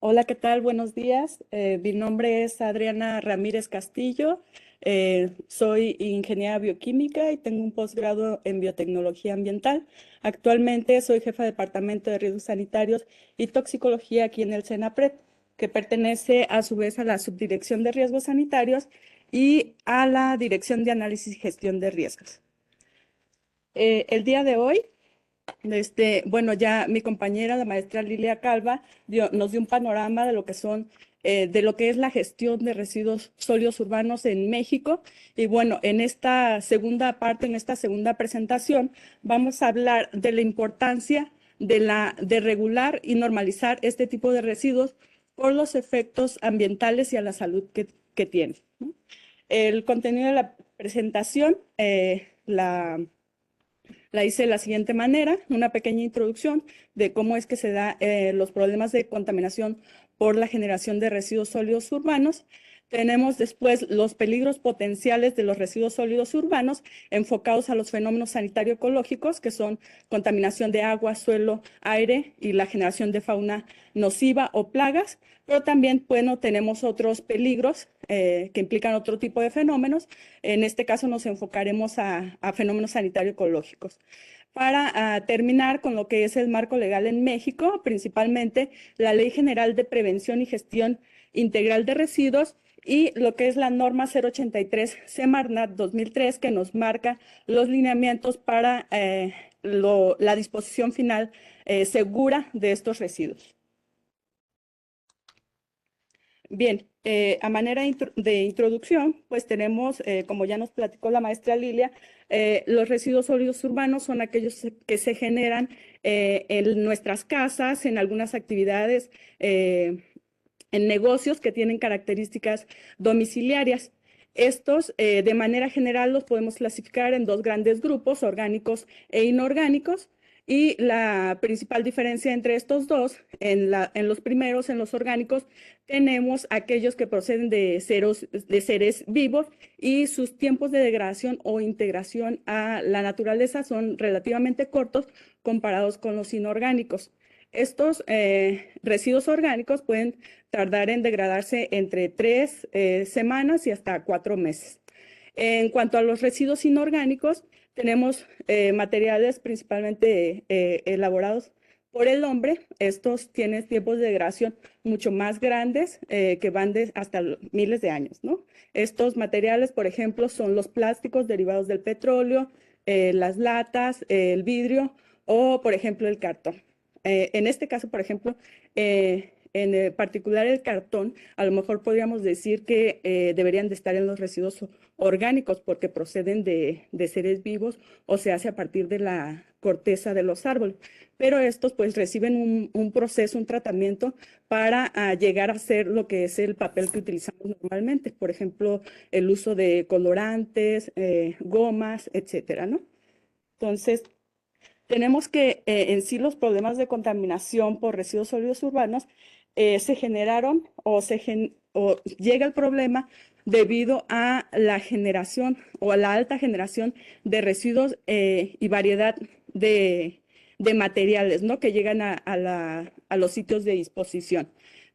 Hola, ¿qué tal? Buenos días. Mi nombre es Adriana Ramírez Castillo. Soy ingeniera bioquímica y tengo un posgrado en biotecnología ambiental. Actualmente soy jefa de departamento de riesgos sanitarios y toxicología aquí en el CENAPRED, que pertenece a su vez a la subdirección de riesgos sanitarios y a la dirección de análisis y gestión de riesgos. El día de hoy bueno, ya mi compañera, la maestra Lilia Calva, nos dio un panorama de lo que son, de lo que es la gestión de residuos sólidos urbanos en México. Y bueno, en esta segunda parte, en esta segunda presentación, vamos a hablar de la importancia de regular y normalizar este tipo de residuos por los efectos ambientales y a la salud que tienen, ¿no? El contenido de la presentación, la hice de la siguiente manera, una pequeña introducción de cómo es que se dan los problemas de contaminación por la generación de residuos sólidos urbanos. Tenemos después los peligros potenciales de los residuos sólidos urbanos enfocados a los fenómenos sanitario-ecológicos, que son contaminación de agua, suelo, aire y la generación de fauna nociva o plagas. Pero también, bueno, tenemos otros peligros que implican otro tipo de fenómenos. En este caso nos enfocaremos a fenómenos sanitario-ecológicos. Para terminar con lo que es el marco legal en México, principalmente la Ley General de Prevención y Gestión Integral de Residuos y lo que es la norma 083 Semarnat 2003, que nos marca los lineamientos para la disposición final segura de estos residuos. Bien, a manera de introducción, pues tenemos, como ya nos platicó la maestra Lilia, los residuos sólidos urbanos son aquellos que se generan en nuestras casas, en algunas actividades, en negocios que tienen características domiciliarias. Estos, de manera general, los podemos clasificar en dos grandes grupos, orgánicos e inorgánicos. Y la principal diferencia entre estos dos, en los primeros, en los orgánicos, tenemos aquellos que proceden de seres vivos y sus tiempos de degradación o integración a la naturaleza son relativamente cortos comparados con los inorgánicos. Estos residuos orgánicos pueden tardar en degradarse entre 3 semanas y hasta 4 meses. En cuanto a los residuos inorgánicos, tenemos materiales principalmente elaborados por el hombre. Estos tienen tiempos de degradación mucho más grandes que van hasta miles de años, ¿no? Estos materiales, por ejemplo, son los plásticos derivados del petróleo, las latas, el vidrio o, por ejemplo, el cartón. En este caso, por ejemplo, en particular el cartón, a lo mejor podríamos decir que deberían de estar en los residuos orgánicos porque proceden de seres vivos o se hace a partir de la corteza de los árboles. Pero estos pues reciben un proceso, un tratamiento para llegar a ser lo que es el papel que utilizamos normalmente. Por ejemplo, el uso de colorantes, gomas, etcétera, ¿no? Entonces, tenemos que en sí los problemas de contaminación por residuos sólidos urbanos se generaron o llega el problema debido a la generación o a la alta generación de residuos y variedad de materiales, ¿no? Que llegan a los sitios de disposición.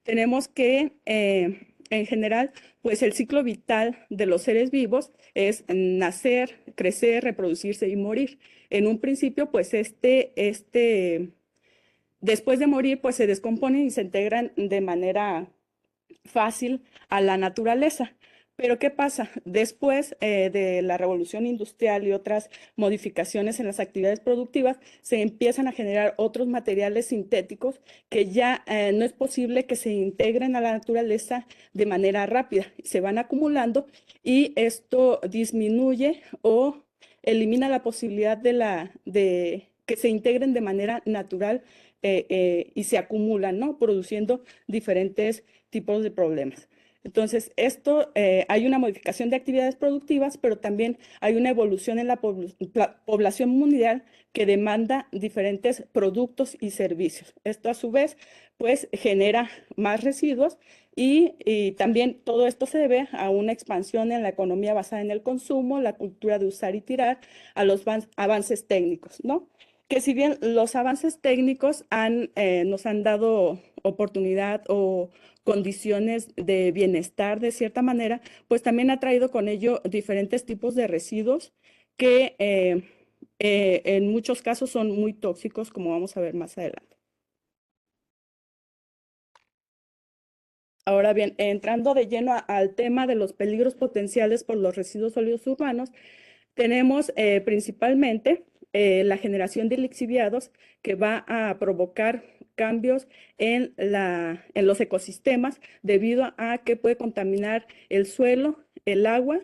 Tenemos que, en general, pues el ciclo vital de los seres vivos es nacer, crecer, reproducirse y morir. En un principio, pues después de morir, pues se descomponen y se integran de manera fácil a la naturaleza. Pero ¿qué pasa? Después de la revolución industrial y otras modificaciones en las actividades productivas, se empiezan a generar otros materiales sintéticos que ya no es posible que se integren a la naturaleza de manera rápida. Se van acumulando y esto disminuye o elimina la posibilidad de que se integren de manera natural y se acumulan, ¿no? Produciendo diferentes tipos de problemas. Entonces, esto, hay una modificación de actividades productivas, pero también hay una evolución en la población mundial que demanda diferentes productos y servicios. Esto, a su vez, pues genera más residuos y también todo esto se debe a una expansión en la economía basada en el consumo, la cultura de usar y tirar, a los avances técnicos, ¿no? Que si bien los avances técnicos nos han dado oportunidad o condiciones de bienestar de cierta manera, pues también ha traído con ello diferentes tipos de residuos que en muchos casos son muy tóxicos, como vamos a ver más adelante. Ahora bien, entrando de lleno al tema de los peligros potenciales por los residuos sólidos urbanos, tenemos principalmente la generación de lixiviados que va a provocar cambios en los ecosistemas debido a que puede contaminar el suelo, el agua,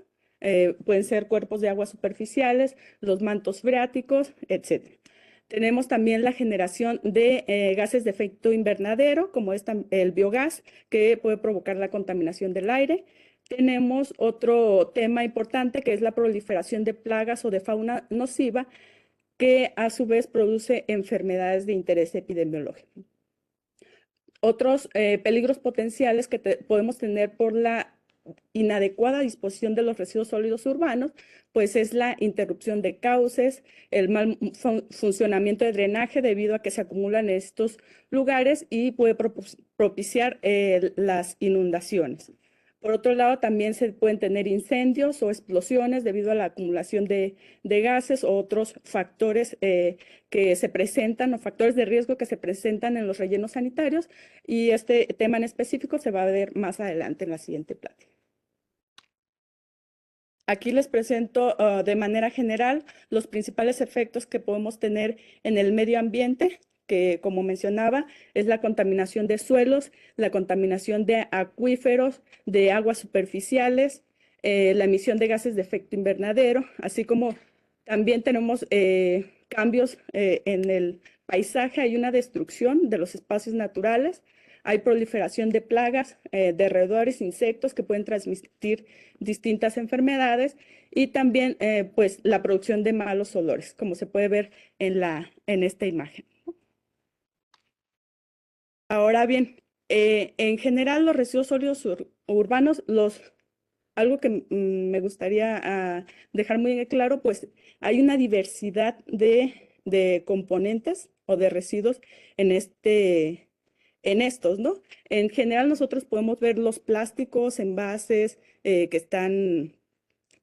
pueden ser cuerpos de agua superficiales, los mantos freáticos, etc. Tenemos también la generación de gases de efecto invernadero, como es el biogás, que puede provocar la contaminación del aire. Tenemos otro tema importante que es la proliferación de plagas o de fauna nociva que a su vez produce enfermedades de interés epidemiológico. Otros peligros potenciales que podemos tener por la inadecuada disposición de los residuos sólidos urbanos, pues es la interrupción de cauces, el mal funcionamiento de drenaje debido a que se acumulan en estos lugares y puede propiciar las inundaciones. Por otro lado, también se pueden tener incendios o explosiones debido a la acumulación de gases o otros factores que se presentan o factores de riesgo que se presentan en los rellenos sanitarios. Y este tema en específico se va a ver más adelante en la siguiente plática. Aquí les presento de manera general los principales efectos que podemos tener en el medio ambiente, que como mencionaba, es la contaminación de suelos, la contaminación de acuíferos, de aguas superficiales, la emisión de gases de efecto invernadero, así como también tenemos cambios en el paisaje, hay una destrucción de los espacios naturales, hay proliferación de plagas, de roedores, insectos que pueden transmitir distintas enfermedades y también pues la producción de malos olores, como se puede ver en esta imagen. Ahora bien, en general los residuos sólidos urbanos, algo que me gustaría dejar muy claro, pues hay una diversidad de componentes o de residuos en estos, ¿no? En general nosotros podemos ver los plásticos, envases que están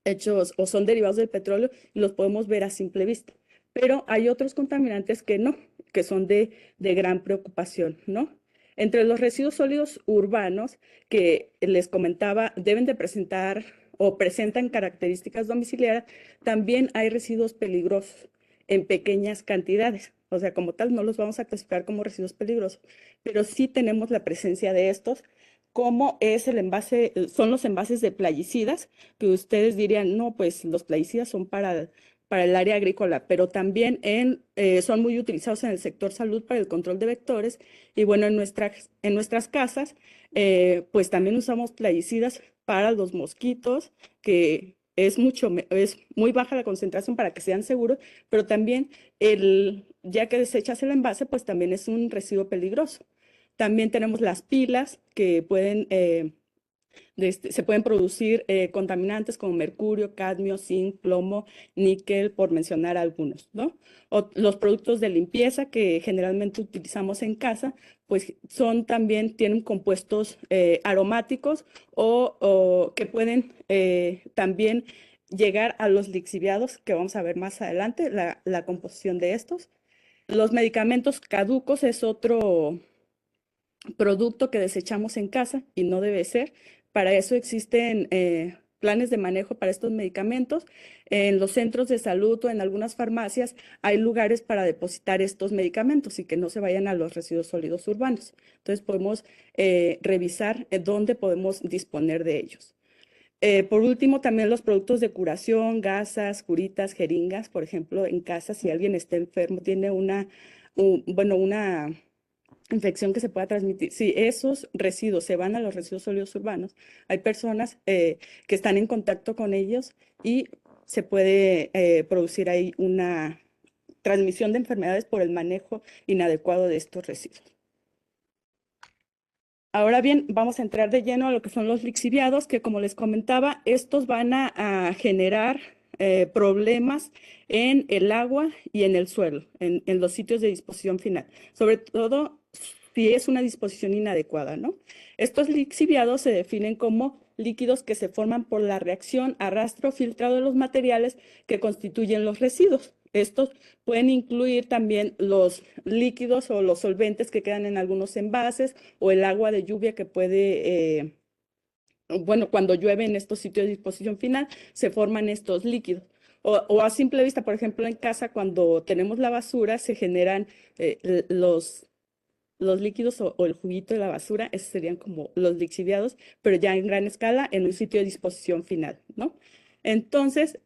hechos o son derivados del petróleo y los podemos ver a simple vista. Pero hay otros contaminantes que no, que son de gran preocupación, ¿no? Entre los residuos sólidos urbanos que les comentaba, deben de presentar o presentan características domiciliares, también hay residuos peligrosos en pequeñas cantidades. O sea, como tal, no los vamos a clasificar como residuos peligrosos, pero sí tenemos la presencia de estos, como es el envase, son los envases de plaguicidas, que ustedes dirían, no, pues los plaguicidas son para el área agrícola, pero también son muy utilizados en el sector salud para el control de vectores. Y bueno, en nuestras casas, pues también usamos plaguicidas para los mosquitos, que es muy baja la concentración para que sean seguros, pero también ya que desechas el envase, pues también es un residuo peligroso. También tenemos las pilas que se pueden producir contaminantes como mercurio, cadmio, zinc, plomo, níquel, por mencionar algunos, ¿no? O los productos de limpieza que generalmente utilizamos en casa, pues tienen compuestos aromáticos o que pueden también llegar a los lixiviados, que vamos a ver más adelante, la composición de estos. Los medicamentos caducos es producto que desechamos en casa y no debe ser. Para eso existen planes de manejo para estos medicamentos. En los centros de salud o en algunas farmacias hay lugares para depositar estos medicamentos y que no se vayan a los residuos sólidos urbanos. Entonces podemos revisar dónde podemos disponer de ellos. Por último, también los productos de curación, gasas, curitas, jeringas, por ejemplo, en casa, si alguien está enfermo, tiene una infección que se pueda transmitir. Si esos residuos se van a los residuos sólidos urbanos, hay personas que están en contacto con ellos y se puede producir ahí una transmisión de enfermedades por el manejo inadecuado de estos residuos. Ahora bien, vamos a entrar de lleno a lo que son los lixiviados, que como les comentaba, estos van a generar problemas en el agua y en el suelo, en los sitios de disposición final, sobre todo si es una disposición inadecuada, ¿no? Estos lixiviados se definen como líquidos que se forman por la reacción, arrastre o filtrado de los materiales que constituyen los residuos. Estos pueden incluir también los líquidos o los solventes que quedan en algunos envases o el agua de lluvia que puede, cuando llueve en estos sitios de disposición final, se forman estos líquidos. O a simple vista, por ejemplo, en casa, cuando tenemos la basura, se generan los líquidos o el juguito de la basura, esos serían como los lixiviados, pero ya en gran escala en un sitio de disposición final, ¿no? Entonces,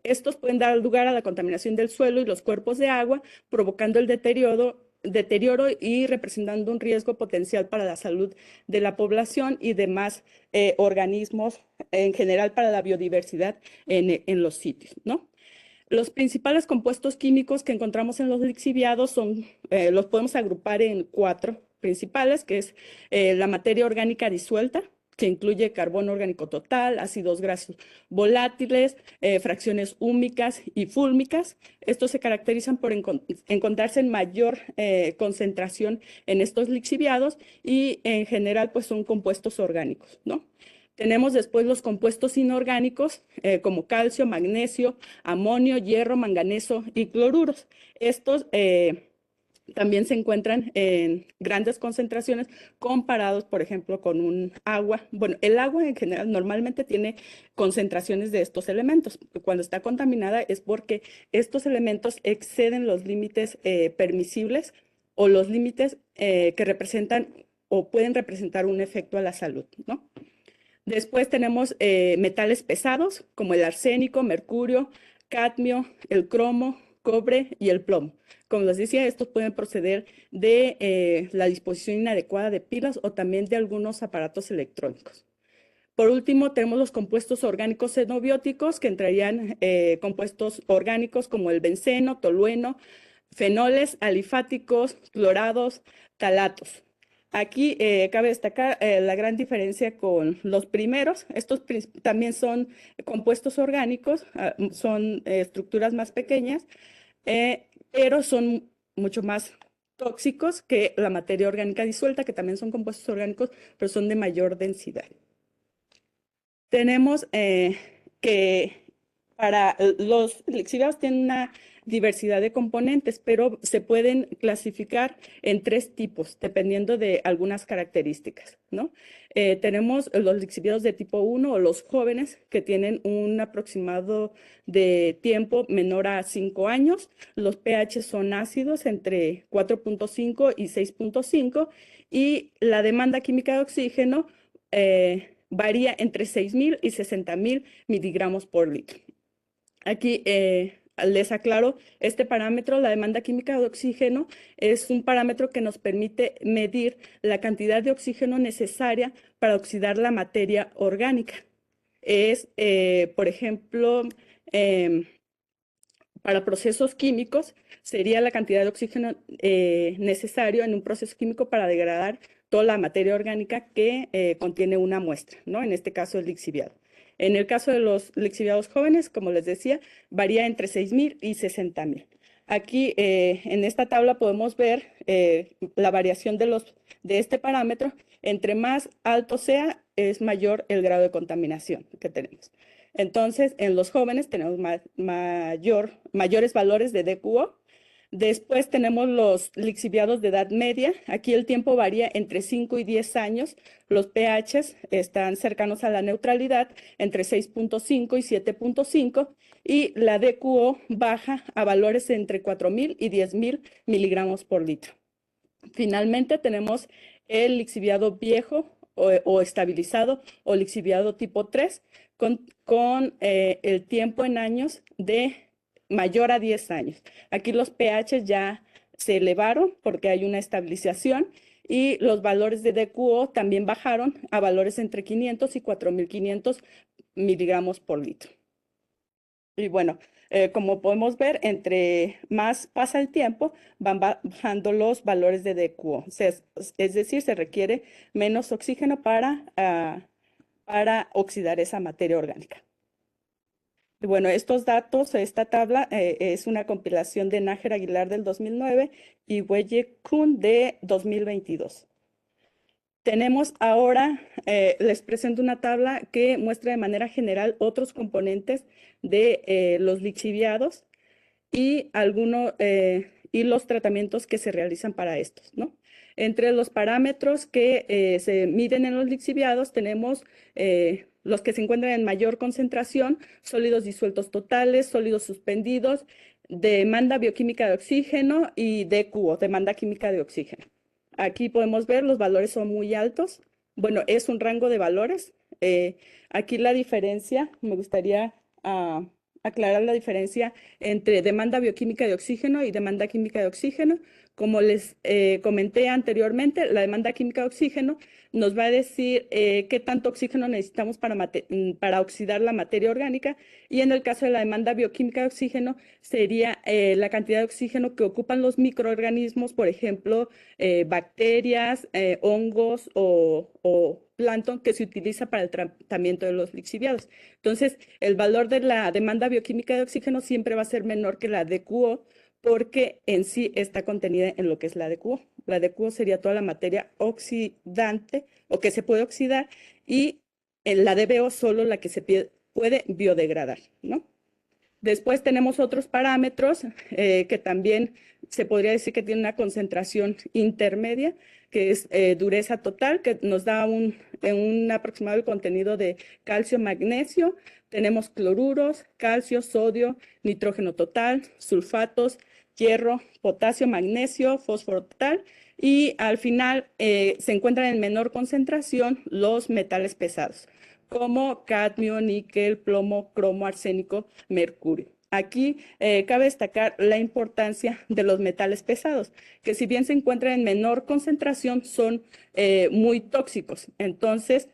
estos pueden dar lugar a la contaminación del suelo y los cuerpos de agua, provocando el deterioro y representando un riesgo potencial para la salud de la población y demás organismos en general para la biodiversidad en los sitios, ¿no? Los principales compuestos químicos que encontramos en los lixiviados los podemos agrupar en 4 principales, que es la materia orgánica disuelta, que incluye carbono orgánico total, ácidos grasos volátiles, fracciones húmicas y fúlmicas. Estos se caracterizan por encontrarse en mayor concentración en estos lixiviados y en general pues son compuestos orgánicos, ¿no? Tenemos después los compuestos inorgánicos como calcio, magnesio, amonio, hierro, manganeso y cloruros. Estos también se encuentran en grandes concentraciones comparados, por ejemplo, con un agua. Bueno, el agua en general normalmente tiene concentraciones de estos elementos. Cuando está contaminada es porque estos elementos exceden los límites permisibles o los límites que representan o pueden representar un efecto a la salud, ¿no? Después tenemos metales pesados como el arsénico, mercurio, cadmio, el cromo, cobre y el plomo. Como les decía, estos pueden proceder de la disposición inadecuada de pilas o también de algunos aparatos electrónicos. Por último, tenemos los compuestos orgánicos xenobióticos, que entrarían compuestos orgánicos como el benceno, tolueno, fenoles, alifáticos, clorados, talatos. Aquí cabe destacar la gran diferencia con los primeros. Estos también son compuestos orgánicos, son estructuras más pequeñas, pero son mucho más tóxicos que la materia orgánica disuelta, que también son compuestos orgánicos, pero son de mayor densidad. Tenemos que para los lixiviados tienen una diversidad de componentes, pero se pueden clasificar en 3 tipos, dependiendo de algunas características, ¿no? Tenemos los lixiviados de tipo 1 o los jóvenes, que tienen un aproximado de tiempo menor a 5 años. Los pH son ácidos entre 4.5 y 6.5 y la demanda química de oxígeno varía entre 6.000 y 60.000 miligramos por litro. Aquí les aclaro, este parámetro, la demanda química de oxígeno, es un parámetro que nos permite medir la cantidad de oxígeno necesaria para oxidar la materia orgánica. Es, por ejemplo, para procesos químicos, sería la cantidad de oxígeno necesario en un proceso químico para degradar toda la materia orgánica que contiene una muestra, ¿no? En este caso, el lixiviado. En el caso de los lixiviados jóvenes, como les decía, varía entre 6.000 y 60.000. Aquí en esta tabla podemos ver la variación de este parámetro. Entre más alto sea, es mayor el grado de contaminación que tenemos. Entonces, en los jóvenes tenemos mayores valores de DQO. Después tenemos los lixiviados de edad media. Aquí el tiempo varía entre 5 y 10 años. Los pHs están cercanos a la neutralidad, entre 6.5 y 7.5. Y la DQO baja a valores entre 4.000 y 10.000 miligramos por litro. Finalmente tenemos el lixiviado viejo o estabilizado o lixiviado tipo 3 con el tiempo en años de mayor a 10 años. Aquí los pH ya se elevaron porque hay una estabilización y los valores de DQO también bajaron a valores entre 500 y 4.500 miligramos por litro. Y bueno, como podemos ver, entre más pasa el tiempo, van bajando los valores de DQO. Es decir, se requiere menos oxígeno para oxidar esa materia orgánica. Y bueno, estos datos, esta tabla es una compilación de Nájera Aguilar del 2009 y Weye Kuhn de 2022. Tenemos ahora, les presento una tabla que muestra de manera general otros componentes de los lixiviados y y los tratamientos que se realizan para estos, ¿no? Entre los parámetros que se miden en los lixiviados tenemos los que se encuentran en mayor concentración, sólidos disueltos totales, sólidos suspendidos, demanda bioquímica de oxígeno y DQO, demanda química de oxígeno. Aquí podemos ver los valores son muy altos. Bueno, es un rango de valores. Aquí la diferencia, me gustaría aclarar la diferencia entre demanda bioquímica de oxígeno y demanda química de oxígeno. Como les comenté anteriormente, la demanda química de oxígeno nos va a decir qué tanto oxígeno necesitamos para oxidar la materia orgánica, y en el caso de la demanda bioquímica de oxígeno sería la cantidad de oxígeno que ocupan los microorganismos, por ejemplo, bacterias, hongos o plancton que se utiliza para el tratamiento de los lixiviados. Entonces, el valor de la demanda bioquímica de oxígeno siempre va a ser menor que la DQO porque en sí está contenida en lo que es la DQO. La DQO sería toda la materia oxidante o que se puede oxidar, y en la DBO solo la que se puede biodegradar, ¿no? Después tenemos otros parámetros que también se podría decir que tienen una concentración intermedia, que es dureza total, que nos da un aproximado contenido de calcio, magnesio. Tenemos cloruros, calcio, sodio, nitrógeno total, sulfatos, hierro, potasio, magnesio, fósforo total. Y al final se encuentran en menor concentración los metales pesados, como cadmio, níquel, plomo, cromo, arsénico, mercurio. Aquí cabe destacar la importancia de los metales pesados, que si bien se encuentran en menor concentración, son muy tóxicos. Entonces,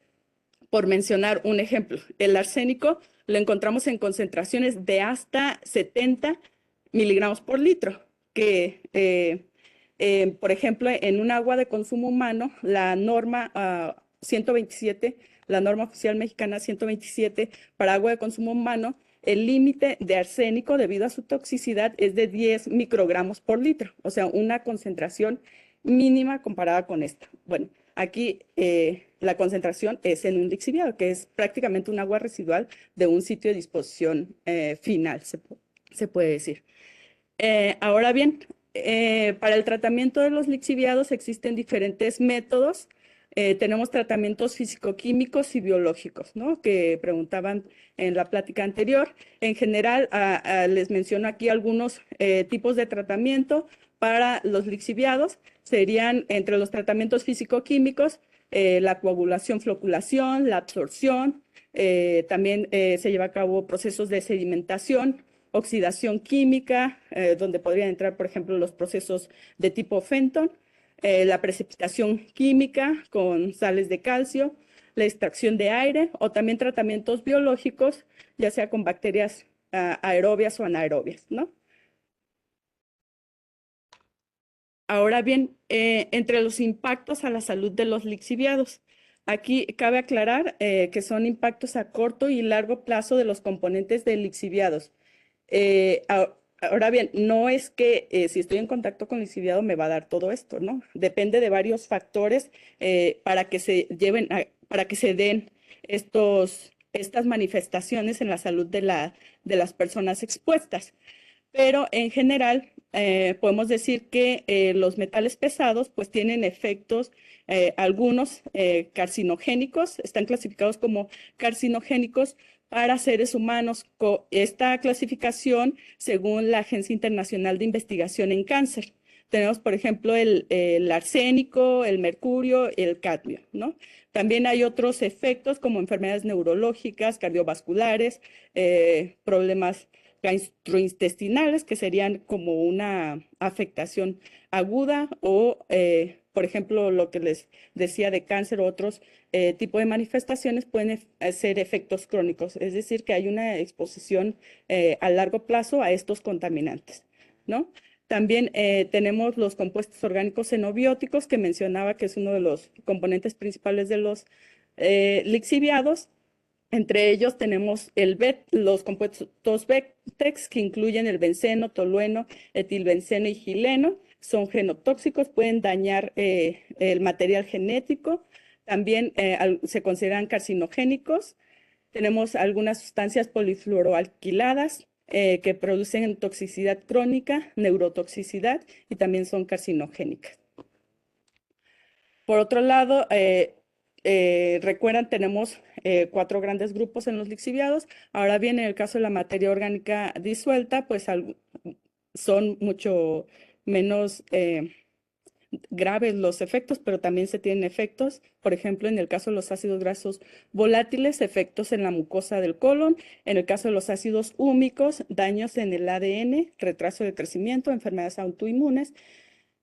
por mencionar un ejemplo, el arsénico lo encontramos en concentraciones de hasta 70 miligramos por litro, que por ejemplo, en un agua de consumo humano, la norma 127, la norma oficial mexicana 127 para agua de consumo humano, el límite de arsénico debido a su toxicidad es de 10 microgramos por litro, o sea, una concentración mínima comparada con esta. Bueno, aquí la concentración es en un lixiviado, que es prácticamente un agua residual de un sitio de disposición final, se puede decir. Ahora bien, para el tratamiento de los lixiviados existen diferentes métodos. Tenemos tratamientos físico-químicos y biológicos, ¿no? Que preguntaban en la plática anterior. En general, les menciono aquí algunos tipos de tratamiento para los lixiviados. Serían entre los tratamientos físico-químicos, la coagulación, floculación, la absorción. También se lleva a cabo procesos de sedimentación, oxidación química, donde podrían entrar, por ejemplo, los procesos de tipo Fenton, la precipitación química con sales de calcio, la extracción de aire o también tratamientos biológicos, ya sea con bacterias aerobias o anaerobias, ¿no? Ahora bien, entre los impactos a la salud de los lixiviados, aquí cabe aclarar que son impactos a corto y largo plazo de los componentes de lixiviados. Ahora bien, no es que si estoy en contacto con lixiviado me va a dar todo esto, ¿no? Depende de varios factores para que se para que se den estas manifestaciones en la salud de las personas expuestas. Pero en general, podemos decir que los metales pesados pues tienen efectos, algunos carcinogénicos, están clasificados como carcinogénicos para seres humanos. Esta clasificación según la Agencia Internacional de Investigación en Cáncer. Tenemos, por ejemplo, el arsénico, el mercurio, el cadmio, ¿no? También hay otros efectos como enfermedades neurológicas, cardiovasculares, problemas gastrointestinales, que serían como una afectación aguda o, por ejemplo, lo que les decía de cáncer o otros tipos de manifestaciones pueden ser efectos crónicos, es decir, que hay una exposición a largo plazo a estos contaminantes, ¿no? También tenemos los compuestos orgánicos xenobióticos, que mencionaba que es uno de los componentes principales de los lixiviados. Entre ellos tenemos los compuestos Vectex, que incluyen el benceno, tolueno, etilbenceno y gileno. Son genotóxicos, pueden dañar el material genético. También se consideran carcinogénicos. Tenemos algunas sustancias polifluoroalquiladas que producen toxicidad crónica, neurotoxicidad y también son carcinogénicas. Por otro lado, recuerdan, tenemos 4 grandes grupos en los lixiviados. Ahora bien, en el caso de la materia orgánica disuelta, pues son mucho menos graves los efectos, pero también se tienen efectos, por ejemplo, en el caso de los ácidos grasos volátiles, efectos en la mucosa del colon; en el caso de los ácidos húmicos, daños en el ADN, retraso de crecimiento, enfermedades autoinmunes;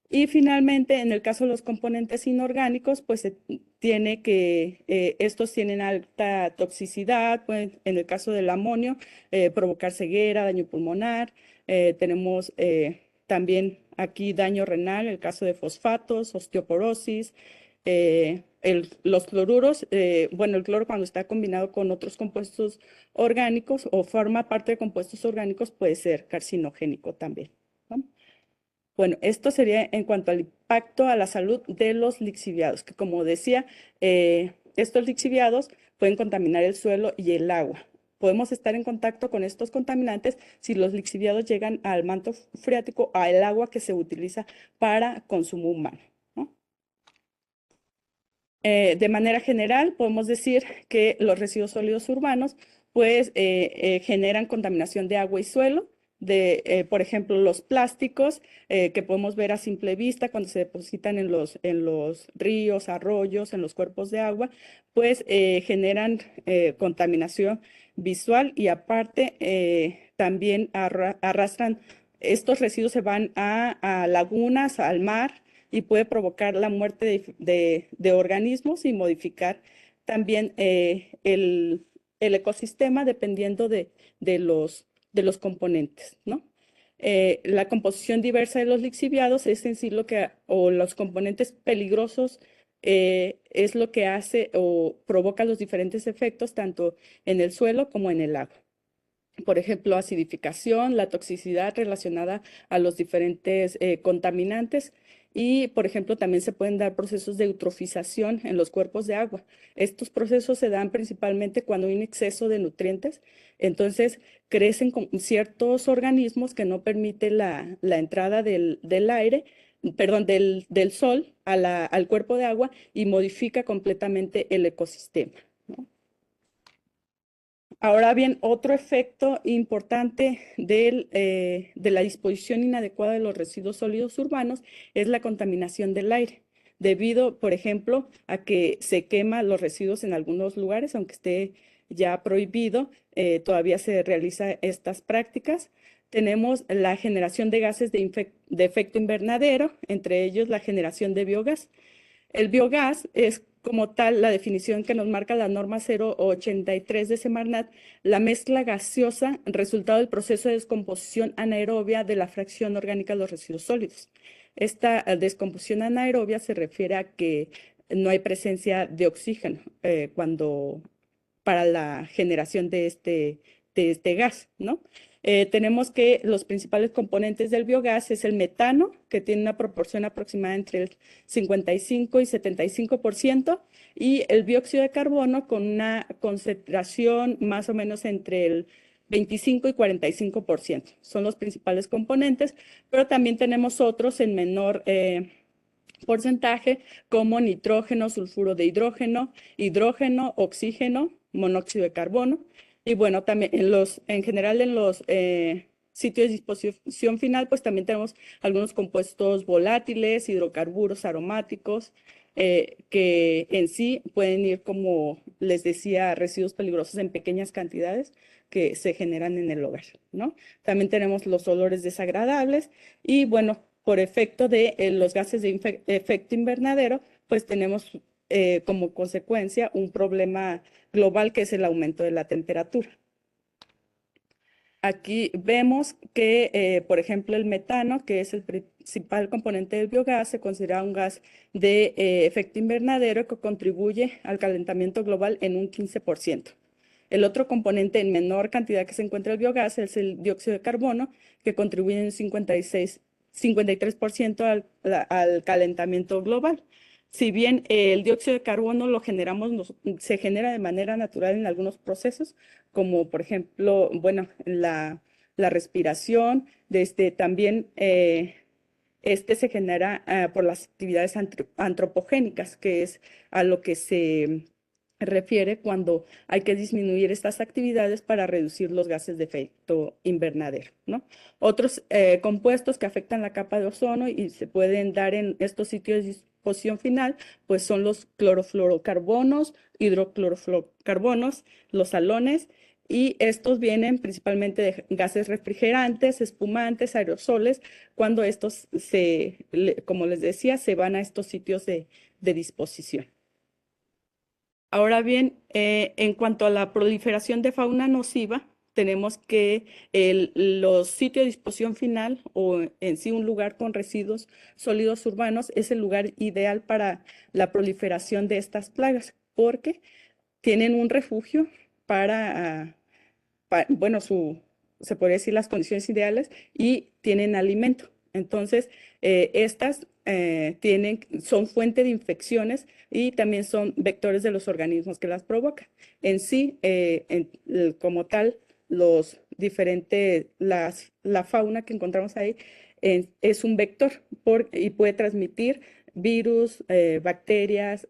y finalmente, en el caso de los componentes inorgánicos, pues se tiene que estos tienen alta toxicidad, pueden, en el caso del amonio, provocar ceguera, daño pulmonar. Tenemos también aquí daño renal, el caso de fosfatos, osteoporosis. Los cloruros, bueno, el cloro cuando está combinado con otros compuestos orgánicos o forma parte de compuestos orgánicos puede ser carcinogénico también, ¿no? Bueno, esto sería en cuanto al impacto a la salud de los lixiviados, que como decía, estos lixiviados pueden contaminar el suelo y el agua. Podemos estar en contacto con estos contaminantes si los lixiviados llegan al manto freático, al agua que se utiliza para consumo humano, ¿no? De manera general, podemos decir que los residuos sólidos urbanos pues generan contaminación de agua y suelo, por ejemplo, los plásticos que podemos ver a simple vista cuando se depositan en los ríos, arroyos, en los cuerpos de agua, pues generan contaminación visual y aparte también arrastran, estos residuos se van a lagunas, al mar, y puede provocar la muerte de organismos y modificar también el ecosistema dependiendo de los componentes, ¿no? La composición diversa de los lixiviados es en sí o los componentes peligrosos es lo que hace o provoca los diferentes efectos tanto en el suelo como en el agua. Por ejemplo, acidificación, la toxicidad relacionada a los diferentes contaminantes y, por ejemplo, también se pueden dar procesos de eutrofización en los cuerpos de agua. Estos procesos se dan principalmente cuando hay un exceso de nutrientes, entonces crecen con ciertos organismos que no permiten la entrada del aire, perdón, del sol al cuerpo de agua y modifica completamente el ecosistema, ¿no? Ahora bien, otro efecto importante de la disposición inadecuada de los residuos sólidos urbanos es la contaminación del aire, debido, por ejemplo, a que se queman los residuos en algunos lugares, aunque esté ya prohibido, todavía se realizan estas prácticas. Tenemos la generación de gases de efecto invernadero, entre ellos la generación de biogás. El biogás es como tal la definición que nos marca la norma 083 de Semarnat, la mezcla gaseosa resultado del proceso de descomposición anaerobia de la fracción orgánica de los residuos sólidos. Esta descomposición anaerobia se refiere a que no hay presencia de oxígeno para la generación de este gas, ¿no? Tenemos que los principales componentes del biogás es el metano, que tiene una proporción aproximada entre el 55 y 75%, y el dióxido de carbono con una concentración más o menos entre el 25 y 45%. Son los principales componentes, pero también tenemos otros en menor porcentaje como nitrógeno, sulfuro de hidrógeno, hidrógeno, oxígeno, monóxido de carbono. Y bueno, también en general en los sitios de disposición final, pues también tenemos algunos compuestos volátiles, hidrocarburos aromáticos, que en sí pueden ir, como les decía, residuos peligrosos en pequeñas cantidades que se generan en el hogar, ¿no? También tenemos los olores desagradables y bueno, por efecto de los gases de efecto invernadero, pues tenemos como consecuencia un problema global que es el aumento de la temperatura. Aquí vemos que, por ejemplo, el metano, que es el principal componente del biogás, se considera un gas de efecto invernadero que contribuye al calentamiento global en un 15%. El otro componente en menor cantidad que se encuentra el biogás es el dióxido de carbono, que contribuye en 53% al calentamiento global. Si bien el dióxido de carbono se genera de manera natural en algunos procesos, como por ejemplo, bueno, la respiración, también este se genera por las actividades antropogénicas, que es a lo que se refiere cuando hay que disminuir estas actividades para reducir los gases de efecto invernadero, ¿no? Otros compuestos que afectan la capa de ozono y se pueden dar en estos sitios de disposición final, pues son los clorofluorocarbonos, hidroclorofluorocarbonos, los halones, y estos vienen principalmente de gases refrigerantes, espumantes, aerosoles, cuando estos como les decía, se van a estos sitios de disposición. Ahora bien, en cuanto a la proliferación de fauna nociva, tenemos que los sitios de disposición final o en sí un lugar con residuos sólidos urbanos es el lugar ideal para la proliferación de estas plagas porque tienen un refugio para, bueno, se podría decir las condiciones ideales y tienen alimento. Entonces, estas son fuente de infecciones y también son vectores de los organismos que las provocan. En sí, como tal, la fauna que encontramos ahí es un vector y puede transmitir virus, bacterias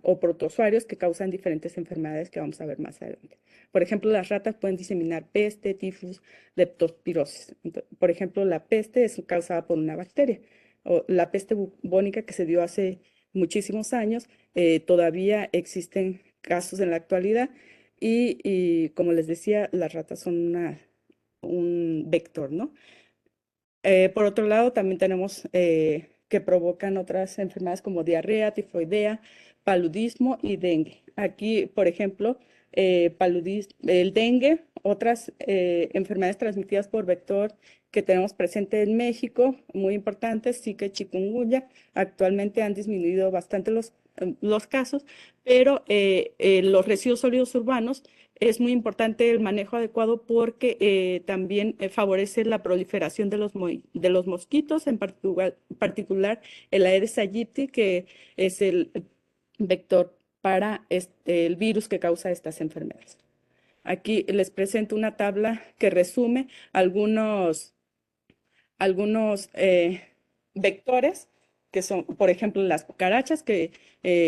o protozoarios que causan diferentes enfermedades que vamos a ver más adelante. Por ejemplo, las ratas pueden diseminar peste, tifus, leptospirosis. Por ejemplo, la peste es causada por una bacteria. O la peste bubónica que se dio hace muchísimos años, todavía existen casos en la actualidad y como les decía, las ratas son un vector, ¿no? Por otro lado, también tenemos que provocan otras enfermedades como diarrea, tifoidea, paludismo y dengue. Aquí, por ejemplo, el dengue, otras enfermedades transmitidas por vector que tenemos presente en México, muy importantes, Zika y chikungunya. Actualmente han disminuido bastante los casos, pero los residuos sólidos urbanos es muy importante el manejo adecuado porque también favorece la proliferación de los mosquitos, en particular el Aedes aegypti, que es el vector para el virus que causa estas enfermedades. Aquí les presento una tabla que resume algunos vectores que son, por ejemplo, las cucarachas, que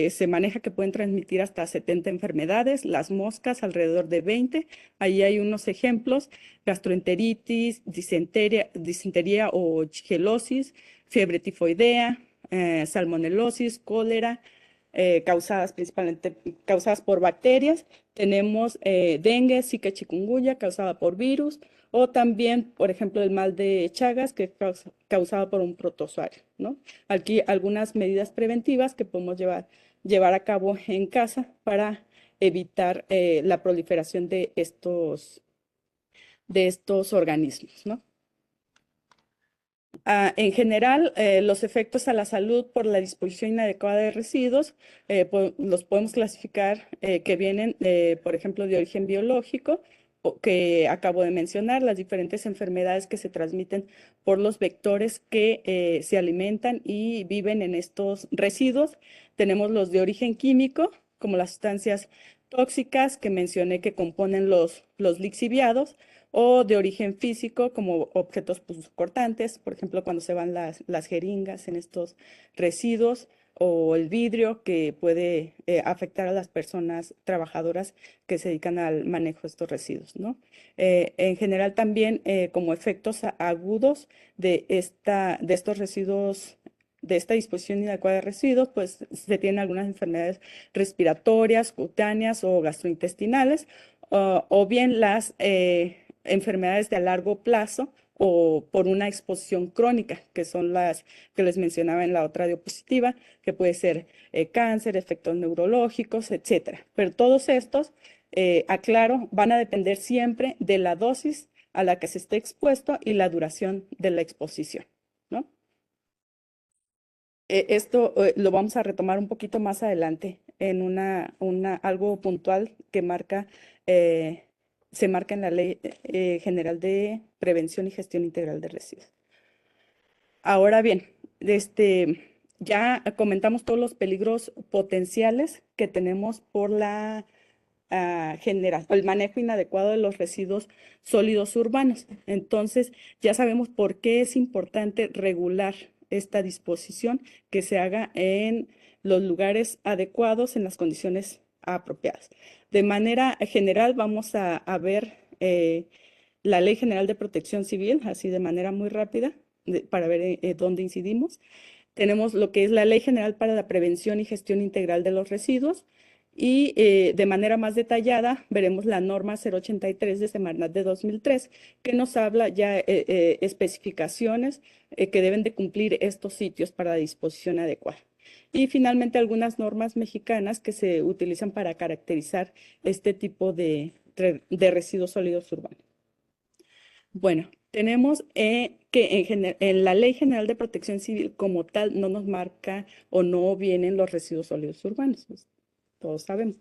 se maneja que pueden transmitir hasta 70 enfermedades, las moscas alrededor de 20. Ahí hay unos ejemplos: gastroenteritis, disentería o shigelosis, fiebre tifoidea, salmonelosis, cólera, causadas por bacterias. Tenemos dengue, zika, chikungunya, causada por virus, o también, por ejemplo, el mal de Chagas, que es causado por un protozoario, ¿no? Aquí algunas medidas preventivas que podemos llevar a cabo en casa para evitar la proliferación de estos organismos, ¿no? En general, los efectos a la salud por la disposición inadecuada de residuos los podemos clasificar que vienen, por ejemplo, de origen biológico, que acabo de mencionar, las diferentes enfermedades que se transmiten por los vectores que se alimentan y viven en estos residuos. Tenemos los de origen químico, como las sustancias tóxicas que mencioné que componen los lixiviados, o de origen físico, como objetos cortantes, por ejemplo, cuando se van las jeringas en estos residuos, o el vidrio que puede afectar a las personas trabajadoras que se dedican al manejo de estos residuos, ¿no? En general también como efectos agudos de estos residuos, de esta disposición inadecuada de residuos, pues se tienen algunas enfermedades respiratorias, cutáneas o gastrointestinales, o bien las enfermedades de a largo plazo o por una exposición crónica, que son las que les mencionaba en la otra diapositiva, que puede ser cáncer, efectos neurológicos, etcétera. Pero todos estos, aclaro, van a depender siempre de la dosis a la que se esté expuesto y la duración de la exposición, ¿no? Esto lo vamos a retomar un poquito más adelante en algo puntual que eh, se marca en la Ley General de Prevención y Gestión Integral de Residuos. Ahora bien, ya comentamos todos los peligros potenciales que tenemos por el manejo inadecuado de los residuos sólidos urbanos. Entonces, ya sabemos por qué es importante regular esta disposición, que se haga en los lugares adecuados, en las condiciones apropiadas. De manera general, vamos a ver la Ley General de Protección Civil, así de manera muy rápida, para ver dónde incidimos. Tenemos lo que es la Ley General para la Prevención y Gestión Integral de los Residuos, y de manera más detallada veremos la norma 083 de Semarnat de 2003, que nos habla ya especificaciones que deben de cumplir estos sitios para la disposición adecuada. Y finalmente algunas normas mexicanas que se utilizan para caracterizar este tipo de residuos sólidos urbanos. Bueno, tenemos que en la Ley General de Protección Civil como tal no nos marca o no vienen los residuos sólidos urbanos, pues, todos sabemos,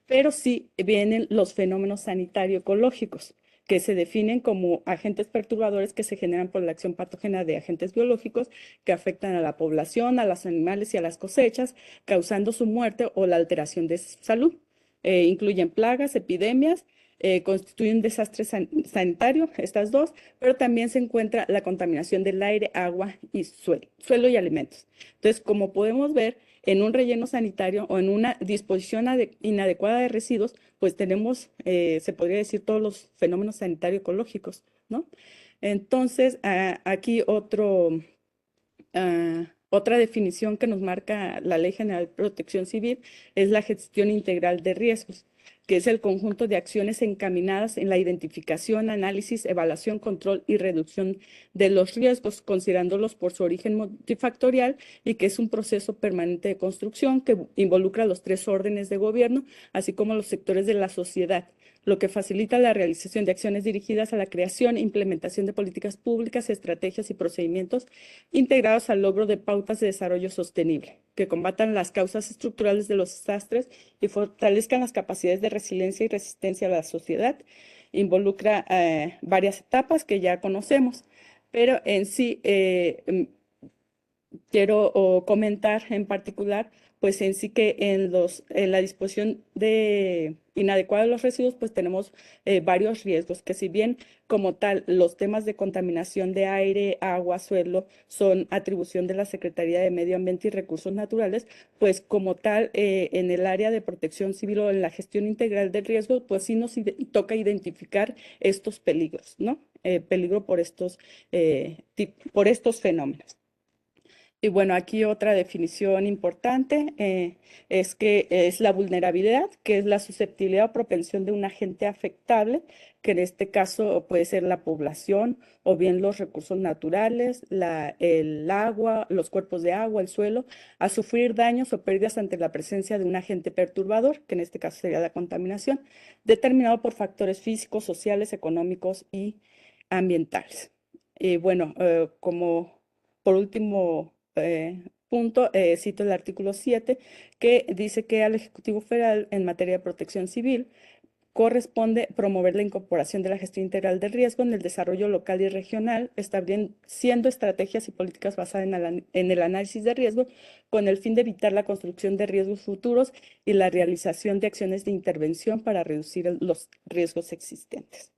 pero sí vienen los fenómenos sanitario-ecológicos, que se definen como agentes perturbadores que se generan por la acción patógena de agentes biológicos que afectan a la población, a los animales y a las cosechas, causando su muerte o la alteración de su salud. Incluyen plagas, epidemias, constituyen un desastre sanitario, estas dos, pero también se encuentra la contaminación del aire, agua y suelo y alimentos. Entonces, como podemos ver, en un relleno sanitario o en una disposición inadecuada de residuos, pues tenemos, se podría decir, todos los fenómenos sanitario-ecológicos, ¿no? Entonces, aquí otra definición que nos marca la Ley General de Protección Civil es la gestión integral de riesgos, que es el conjunto de acciones encaminadas en la identificación, análisis, evaluación, control y reducción de los riesgos, considerándolos por su origen multifactorial, y que es un proceso permanente de construcción que involucra los tres órdenes de gobierno, así como los sectores de la sociedad, lo que facilita la realización de acciones dirigidas a la creación e implementación de políticas públicas, estrategias y procedimientos integrados al logro de pautas de desarrollo sostenible, que combatan las causas estructurales de los desastres y fortalezcan las capacidades de resiliencia y resistencia a la sociedad. Involucra varias etapas que ya conocemos, pero en sí quiero comentar en particular, pues en sí que en la disposición inadecuada de los residuos, pues tenemos varios riesgos, que si bien como tal los temas de contaminación de aire, agua, suelo son atribución de la Secretaría de Medio Ambiente y Recursos Naturales, pues como tal en el área de protección civil o en la gestión integral del riesgo, pues sí nos toca identificar estos peligros, ¿no? Peligro por estos fenómenos. Y bueno, aquí otra definición importante es que es la vulnerabilidad, que es la susceptibilidad o propensión de un agente afectable, que en este caso puede ser la población o bien los recursos naturales, el agua, los cuerpos de agua, el suelo, a sufrir daños o pérdidas ante la presencia de un agente perturbador, que en este caso sería la contaminación, determinado por factores físicos, sociales, económicos y ambientales. Y bueno, como por último punto, cito el artículo 7, que dice que al Ejecutivo Federal en materia de protección civil corresponde promover la incorporación de la gestión integral del riesgo en el desarrollo local y regional, estableciendo estrategias y políticas basadas en el análisis de riesgo con el fin de evitar la construcción de riesgos futuros y la realización de acciones de intervención para reducir los riesgos existentes.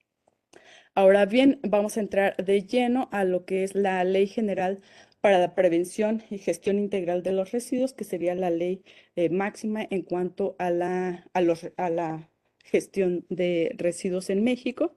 Ahora bien, vamos a entrar de lleno a lo que es la Ley General para la Prevención y Gestión Integral de los Residuos, que sería la ley máxima en cuanto a a la gestión de residuos en México.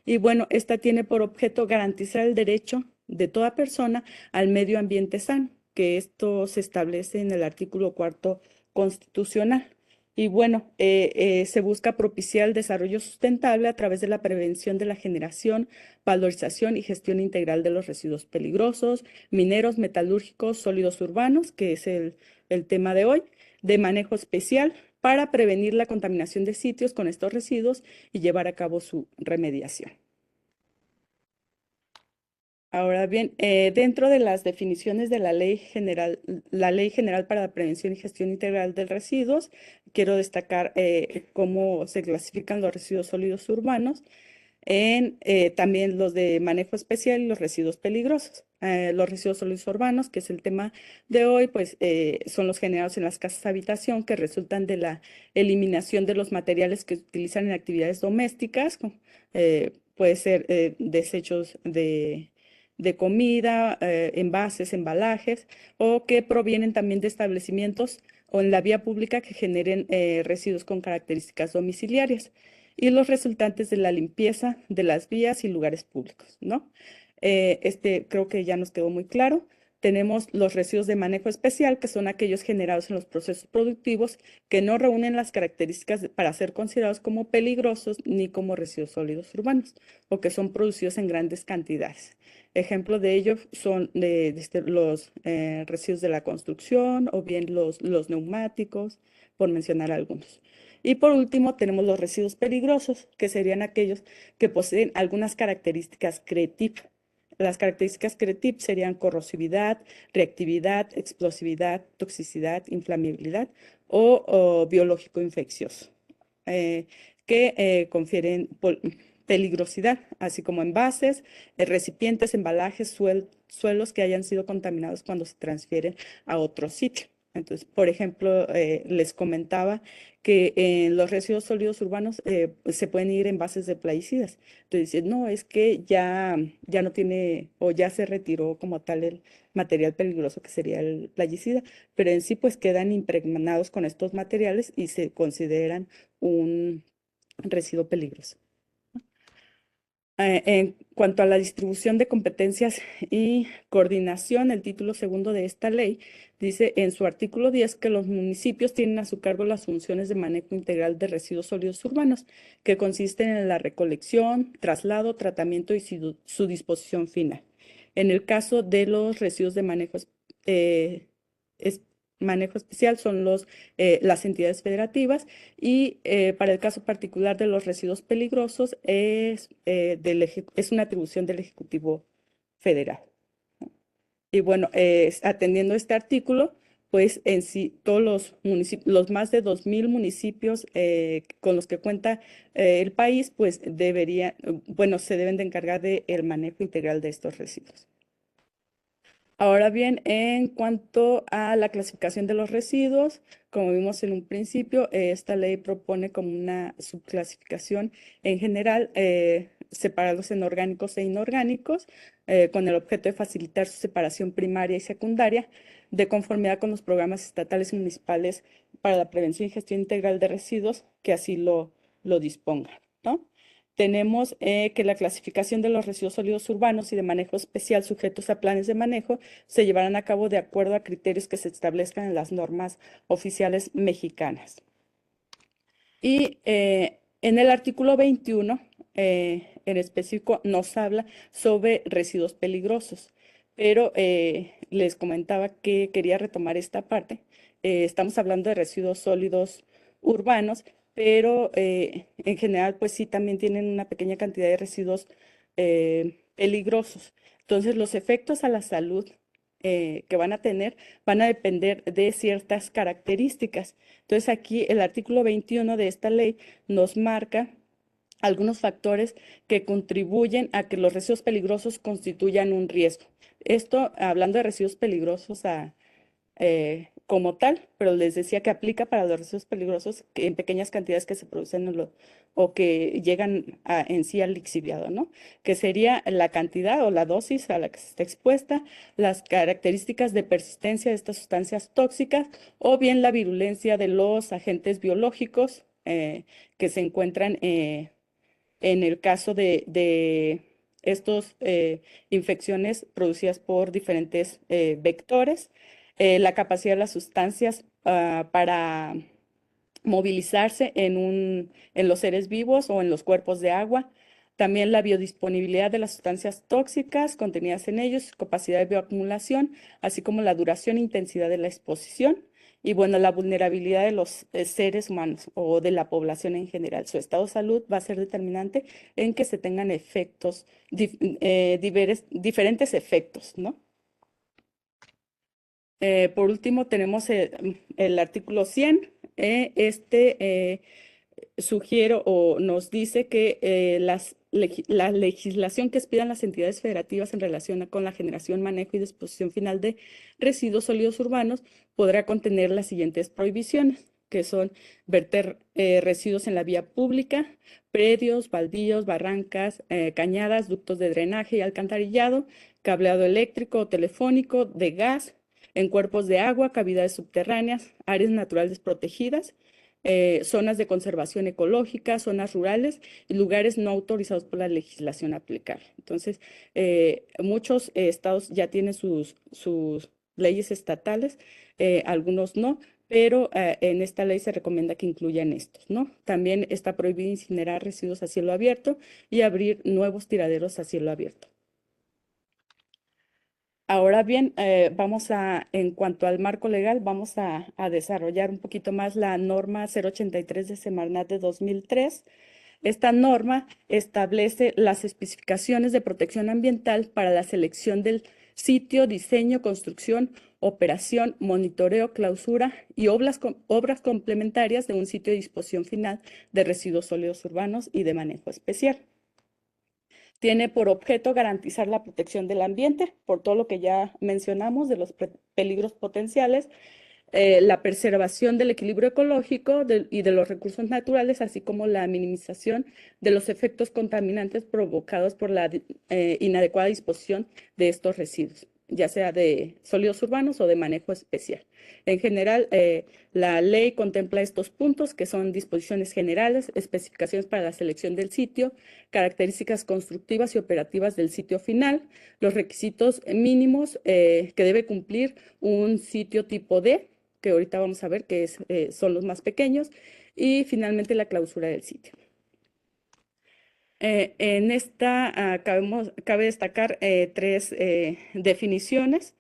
Y bueno, esta tiene por objeto garantizar el derecho de toda persona al medio ambiente sano, que esto se establece en el artículo cuarto constitucional. Y bueno, se busca propiciar el desarrollo sustentable a través de la prevención de la generación, valorización y gestión integral de los residuos peligrosos, mineros, metalúrgicos, sólidos urbanos, que es el tema de hoy, de manejo especial para prevenir la contaminación de sitios con estos residuos y llevar a cabo su remediación. Ahora bien, dentro de las definiciones de la Ley General para la Prevención y Gestión Integral de Residuos, quiero destacar cómo se clasifican los residuos sólidos urbanos en también los de manejo especial y los residuos peligrosos. Los residuos sólidos urbanos, que es el tema de hoy, pues son los generados en las casas de habitación que resultan de la eliminación de los materiales que utilizan en actividades domésticas, puede ser desechos de comida, envases, embalajes, o que provienen también de establecimientos o en la vía pública que generen residuos con características domiciliarias y los resultantes de la limpieza de las vías y lugares públicos, ¿no? Creo que ya nos quedó muy claro. Tenemos los residuos de manejo especial, que son aquellos generados en los procesos productivos que no reúnen las características para ser considerados como peligrosos ni como residuos sólidos urbanos, o que son producidos en grandes cantidades. Ejemplo de ello son los residuos de la construcción o bien los neumáticos, por mencionar algunos. Y por último, tenemos los residuos peligrosos, que serían aquellos que poseen algunas características CRETIP. Las características CRETIP serían corrosividad, reactividad, explosividad, toxicidad, inflamabilidad o biológico infeccioso, eh, que confieren peligrosidad, así como envases, recipientes, embalajes, suelos que hayan sido contaminados cuando se transfieren a otro sitio. Entonces, por ejemplo, les comentaba que en los residuos sólidos urbanos pues, se pueden ir envases de plaguicidas. Entonces, no, es que ya no tiene o ya se retiró como tal el material peligroso que sería el plaguicida, pero en sí pues quedan impregnados con estos materiales y se consideran un residuo peligroso. En cuanto a la distribución de competencias y coordinación, el título segundo de esta ley dice en su artículo 10 que los municipios tienen a su cargo las funciones de manejo integral de residuos sólidos urbanos, que consisten en la recolección, traslado, tratamiento y su disposición final. En el caso de los residuos de eh, es- manejo especial son las entidades federativas y para el caso particular de los residuos peligrosos es una atribución del Ejecutivo Federal. Y bueno, atendiendo este artículo, pues en sí todos los municipios, los más de 2.000 municipios con los que cuenta el país, pues bueno, se deben de encargar del manejo integral de estos residuos. Ahora bien, en cuanto a la clasificación de los residuos, como vimos en un principio, esta ley propone como una subclasificación en general, separarlos en orgánicos e inorgánicos, con el objeto de facilitar su separación primaria y secundaria, de conformidad con los programas estatales y municipales para la prevención y gestión integral de residuos, que así lo dispongan, ¿no? Tenemos que la clasificación de los residuos sólidos urbanos y de manejo especial sujetos a planes de manejo se llevarán a cabo de acuerdo a criterios que se establezcan en las normas oficiales mexicanas. Y en el artículo 21, en específico, nos habla sobre residuos peligrosos, pero les comentaba que quería retomar esta parte. Estamos hablando de residuos sólidos urbanos, pero en general, pues sí, también tienen una pequeña cantidad de residuos peligrosos. Entonces, los efectos a la salud que van a tener van a depender de ciertas características. Entonces aquí el artículo 21 de esta ley nos marca algunos factores que contribuyen a que los residuos peligrosos constituyan un riesgo. Esto, hablando de residuos peligrosos como tal, pero les decía que aplica para los residuos peligrosos en pequeñas cantidades que se producen o que llegan en sí al lixiviado, ¿no? Que sería la cantidad o la dosis a la que se está expuesta, las características de persistencia de estas sustancias tóxicas o bien la virulencia de los agentes biológicos que se encuentran en el caso de estos infecciones producidas por diferentes vectores, la capacidad de las sustancias para movilizarse en los seres vivos o en los cuerpos de agua, también la biodisponibilidad de las sustancias tóxicas contenidas en ellos, su capacidad de bioacumulación, así como la duración e intensidad de la exposición. Y bueno, la vulnerabilidad de los seres humanos o de la población en general. Su estado de salud va a ser determinante en que se tengan efectos, diferentes efectos, ¿no? Por último, tenemos el artículo 100. Sugiero o nos dice que la legislación que expidan las entidades federativas en relación con la generación, manejo y disposición final de residuos sólidos urbanos podrá contener las siguientes prohibiciones, que son verter residuos en la vía pública, predios, baldíos, barrancas, cañadas, ductos de drenaje y alcantarillado, cableado eléctrico o telefónico, de gas, en cuerpos de agua, cavidades subterráneas, áreas naturales protegidas, zonas de conservación ecológica, zonas rurales y lugares no autorizados por la legislación aplicable. Entonces, muchos estados ya tienen sus leyes estatales, algunos no, pero en esta ley se recomienda que incluyan estos, ¿no? También está prohibido incinerar residuos a cielo abierto y abrir nuevos tiraderos a cielo abierto. Ahora bien, en cuanto al marco legal, vamos a desarrollar un poquito más la norma 083 de Semarnat de 2003. Esta norma establece las especificaciones de protección ambiental para la selección del sitio, diseño, construcción, operación, monitoreo, clausura y obras complementarias de un sitio de disposición final de residuos sólidos urbanos y de manejo especial. Tiene por objeto garantizar la protección del ambiente, por todo lo que ya mencionamos de los peligros potenciales, la preservación del equilibrio ecológico y de los recursos naturales, así como la minimización de los efectos contaminantes provocados por la inadecuada disposición de estos residuos, ya sea de sólidos urbanos o de manejo especial. En general, la ley contempla estos puntos que son disposiciones generales, especificaciones para la selección del sitio, características constructivas y operativas del sitio final, los requisitos mínimos que debe cumplir un sitio tipo D, que ahorita vamos a ver que son los más pequeños, y finalmente la clausura del sitio. En esta cabe destacar tres definiciones.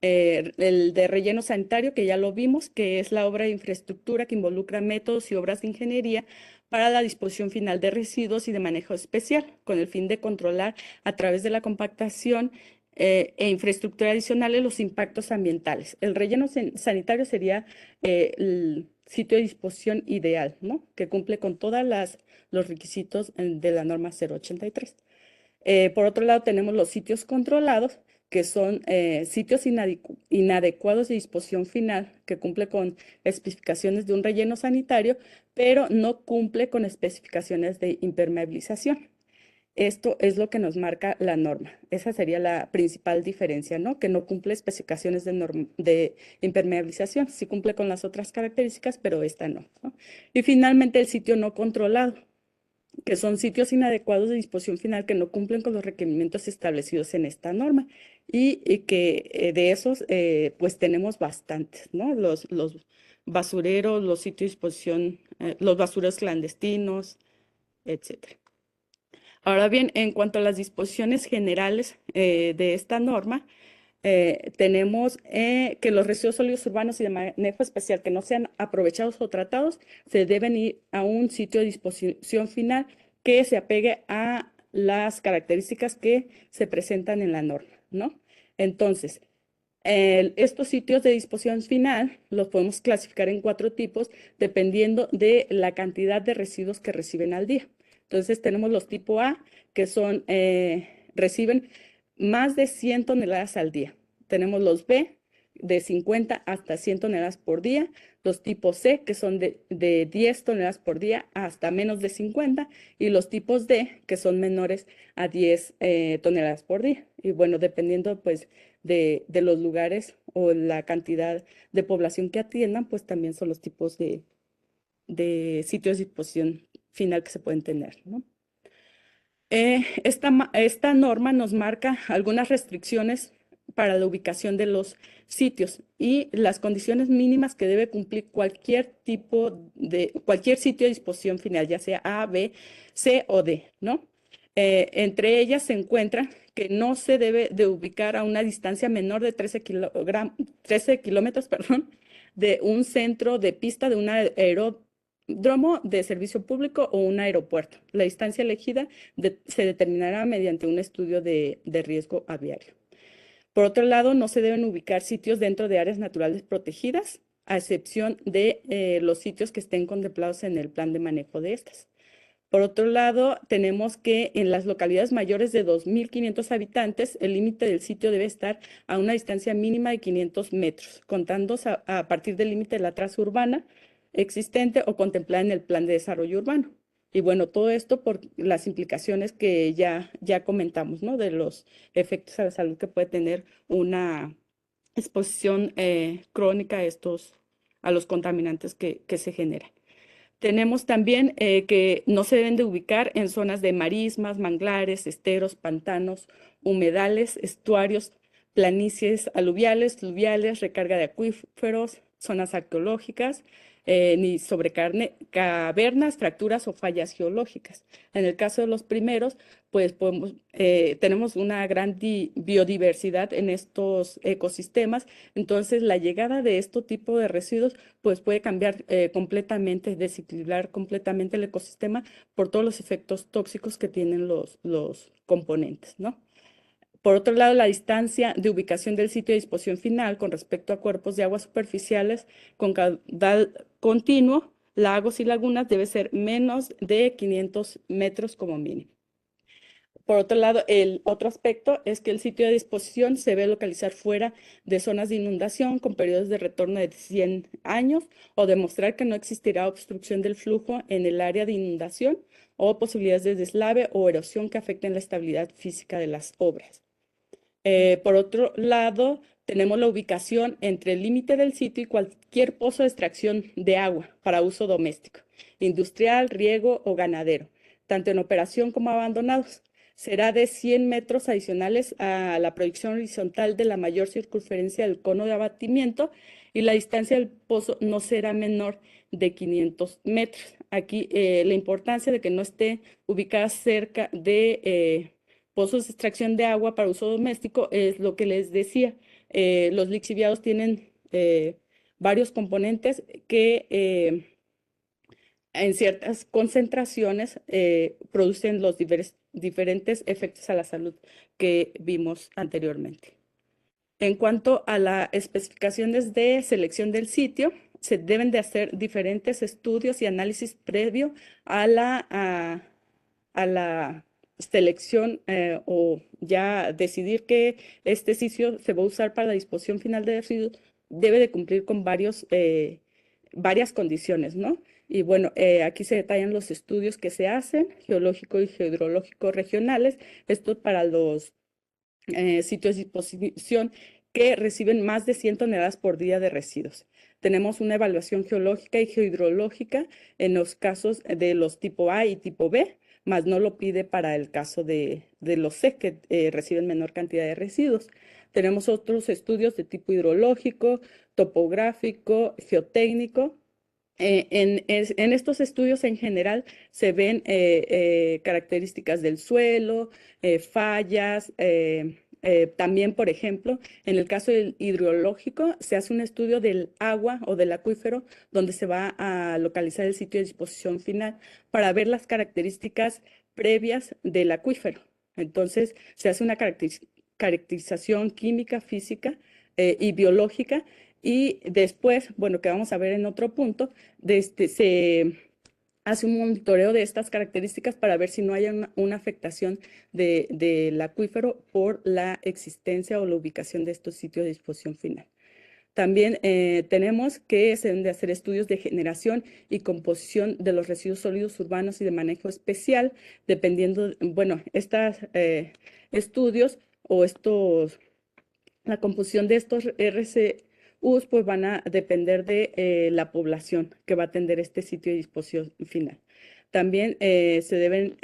El de relleno sanitario, que ya lo vimos, que es la obra de infraestructura que involucra métodos y obras de ingeniería para la disposición final de residuos y de manejo especial, con el fin de controlar a través de la compactación e infraestructura adicionales los impactos ambientales. El relleno sanitario sería el sitio de disposición ideal, ¿no? Que cumple con todos los requisitos de la norma 083. Por otro lado, tenemos los sitios controlados, que son sitios inadecuados de disposición final, que cumple con especificaciones de un relleno sanitario, pero no cumple con especificaciones de impermeabilización. Esto es lo que nos marca la norma. Esa sería la principal diferencia, ¿no? Que no cumple especificaciones de impermeabilización. Sí cumple con las otras características, pero esta no, ¿no? Y finalmente el sitio no controlado, que son sitios inadecuados de disposición final que no cumplen con los requerimientos establecidos en esta norma y que de esos pues tenemos bastantes, ¿no? Los basureros, los sitios de disposición, los basureros clandestinos, etcétera. Ahora bien, en cuanto a las disposiciones generales de esta norma, tenemos que los residuos sólidos urbanos y de manejo especial que no sean aprovechados o tratados se deben ir a un sitio de disposición final que se apegue a las características que se presentan en la norma, ¿no? Entonces, estos sitios de disposición final los podemos clasificar en 4 tipos dependiendo de la cantidad de residuos que reciben al día. Entonces tenemos los tipo A, que reciben más de 100 toneladas al día. Tenemos los B, de 50 hasta 100 toneladas por día, los tipos C, que son de 10 toneladas por día hasta menos de 50, y los tipos D, que son menores a 10 toneladas por día. Y bueno, dependiendo pues de los lugares o la cantidad de población que atiendan, pues también son los tipos de sitios de disposición final que se pueden tener, ¿no? Esta norma nos marca algunas restricciones para la ubicación de los sitios y las condiciones mínimas que debe cumplir cualquier sitio de disposición final, ya sea A, B, C o D, ¿no? Entre ellas se encuentra que no se debe de ubicar a una distancia menor de 13 kilómetros, perdón, de un centro de pista de un aeródromo de servicio público o un aeropuerto. La distancia elegida se determinará mediante un estudio de riesgo aviario. Por otro lado, no se deben ubicar sitios dentro de áreas naturales protegidas, a excepción de los sitios que estén contemplados en el plan de manejo de estas. Por otro lado, tenemos que en las localidades mayores de 2.500 habitantes, el límite del sitio debe estar a una distancia mínima de 500 metros, contando a partir del límite de la traza urbana existente o contemplada en el plan de desarrollo urbano. Y bueno, todo esto por las implicaciones que ya comentamos, ¿no? De los efectos a la salud que puede tener una exposición crónica a los contaminantes que se generan. Tenemos también que no se deben de ubicar en zonas de marismas, manglares, esteros, pantanos, humedales, estuarios, planicies aluviales, fluviales, recarga de acuíferos, zonas arqueológicas, ni sobre cavernas, fracturas o fallas geológicas. En el caso de los primeros, pues tenemos una gran biodiversidad en estos ecosistemas, entonces la llegada de este tipo de residuos pues puede cambiar completamente, desequilibrar completamente el ecosistema por todos los efectos tóxicos que tienen los componentes, ¿no? Por otro lado, la distancia de ubicación del sitio de disposición final con respecto a cuerpos de aguas superficiales con caudal continuo, lagos y lagunas debe ser menos de 500 metros como mínimo. Por otro lado, el otro aspecto es que el sitio de disposición se debe localizar fuera de zonas de inundación con periodos de retorno de 100 años o demostrar que no existirá obstrucción del flujo en el área de inundación o posibilidades de deslave o erosión que afecten la estabilidad física de las obras. Por otro lado, tenemos la ubicación entre el límite del sitio y cualquier pozo de extracción de agua para uso doméstico, industrial, riego o ganadero, tanto en operación como abandonados. Será de 100 metros adicionales a la proyección horizontal de la mayor circunferencia del cono de abatimiento y la distancia del pozo no será menor de 500 metros. Aquí la importancia de que no esté ubicada cerca de pozos de extracción de agua para uso doméstico es lo que les decía. Los lixiviados tienen varios componentes que en ciertas concentraciones producen los diferentes efectos a la salud que vimos anteriormente. En cuanto a las especificaciones de selección del sitio, se deben de hacer diferentes estudios y análisis previo a la selección o ya decidir que este sitio se va a usar para la disposición final de residuos, debe de cumplir con varias condiciones, ¿no? Y bueno, aquí se detallan los estudios que se hacen, geológico y hidrológico regionales, esto para los sitios de disposición que reciben más de 100 toneladas por día de residuos. Tenemos una evaluación geológica y geohidrológica en los casos de los tipo A y tipo B, más no lo pide para el caso de los C, que reciben menor cantidad de residuos. Tenemos otros estudios de tipo hidrológico, topográfico, geotécnico. En estos estudios en general se ven características del suelo, fallas, también, por ejemplo, en el caso del hidrológico, se hace un estudio del agua o del acuífero donde se va a localizar el sitio de disposición final para ver las características previas del acuífero. Entonces, se hace una caracterización química, física y biológica y después, bueno, que vamos a ver en otro punto, se hace un monitoreo de estas características para ver si no hay una afectación del acuífero por la existencia o la ubicación de estos sitios de disposición final. También tenemos que se deben de hacer estudios de generación y composición de los residuos sólidos urbanos y de manejo especial, dependiendo, bueno, estos estudios o la composición de estos RCUs pues van a depender de la población que va a atender este sitio de disposición final. También se deben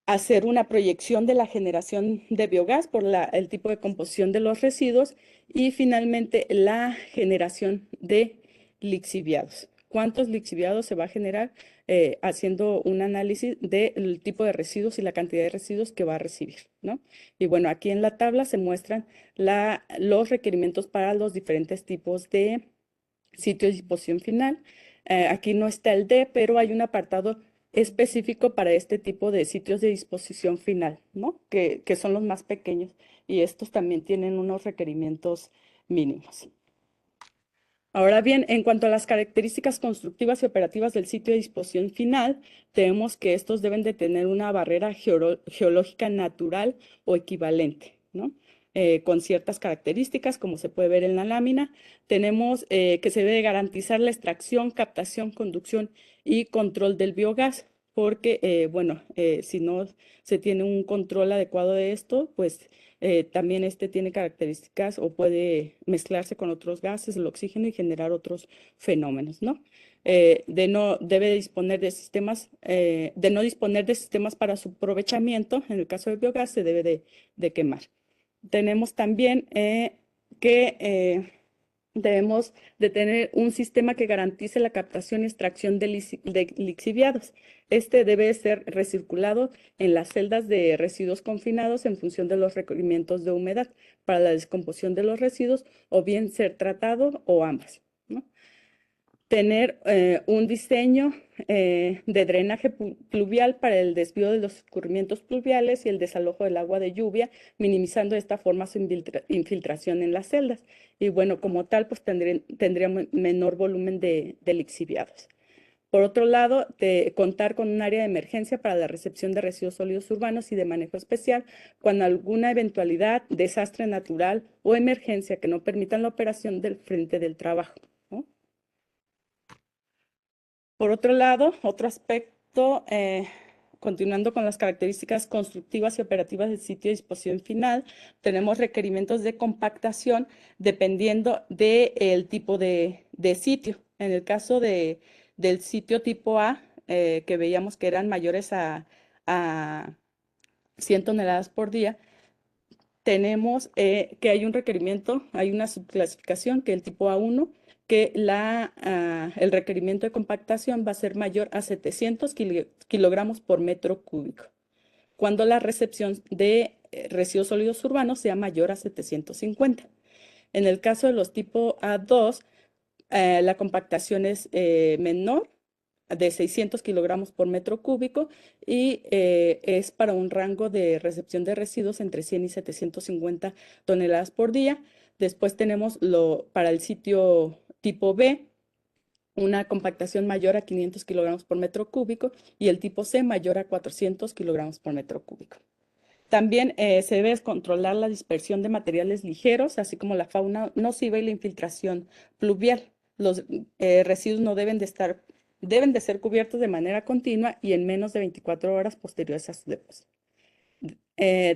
hacer una proyección de la generación de biogás por el tipo de composición de los residuos y finalmente la generación de lixiviados. ¿Cuántos lixiviados se va a generar? Haciendo un análisis del tipo de residuos y la cantidad de residuos que va a recibir, ¿no? Y bueno, aquí en la tabla se muestran los requerimientos para los diferentes tipos de sitio de disposición final. Aquí no está el D, pero hay un apartado específico para este tipo de sitios de disposición final, ¿no? Que son los más pequeños y estos también tienen unos requerimientos mínimos. Ahora bien, en cuanto a las características constructivas y operativas del sitio de disposición final, tenemos que estos deben de tener una barrera geológica natural o equivalente, ¿no? Con ciertas características, como se puede ver en la lámina. Tenemos que se debe garantizar la extracción, captación, conducción y control del biogás, porque, bueno, si no se tiene un control adecuado de esto, pues también este tiene características o puede mezclarse con otros gases, el oxígeno y generar otros fenómenos, ¿no? Debe disponer de sistemas, de no disponer de sistemas para su aprovechamiento. En el caso del biogás se debe de quemar. Tenemos también que debemos de tener un sistema que garantice la captación y extracción de lixiviados. Este debe ser recirculado en las celdas de residuos confinados en función de los requerimientos de humedad para la descomposición de los residuos o bien ser tratado o ambas, ¿no? Tener un diseño de drenaje pluvial para el desvío de los escurrimientos pluviales y el desalojo del agua de lluvia, minimizando de esta forma su infiltración en las celdas. Y bueno, como tal, pues tendría menor volumen de lixiviados. Por otro lado, contar con un área de emergencia para la recepción de residuos sólidos urbanos y de manejo especial cuando alguna eventualidad, desastre natural o emergencia que no permitan la operación del frente del trabajo, ¿no? Por otro lado, otro aspecto, continuando con las características constructivas y operativas del sitio de disposición final, tenemos requerimientos de compactación dependiendo del tipo de sitio. En el caso del sitio tipo A, que veíamos que eran mayores a 100 toneladas por día, tenemos que hay un requerimiento, hay una subclasificación que el tipo A1, que el requerimiento de compactación va a ser mayor a 700 kilogramos por metro cúbico, cuando la recepción de residuos sólidos urbanos sea mayor a 750. En el caso de los tipo A2, la compactación es menor, de 600 kilogramos por metro cúbico y es para un rango de recepción de residuos entre 100 y 750 toneladas por día. Después tenemos para el sitio tipo B, una compactación mayor a 500 kilogramos por metro cúbico y el tipo C mayor a 400 kilogramos por metro cúbico. También se debe controlar la dispersión de materiales ligeros, así como la fauna nociva y la infiltración pluvial. Los residuos no deben de ser cubiertos de manera continua y en menos de 24 horas posteriores a su depósito.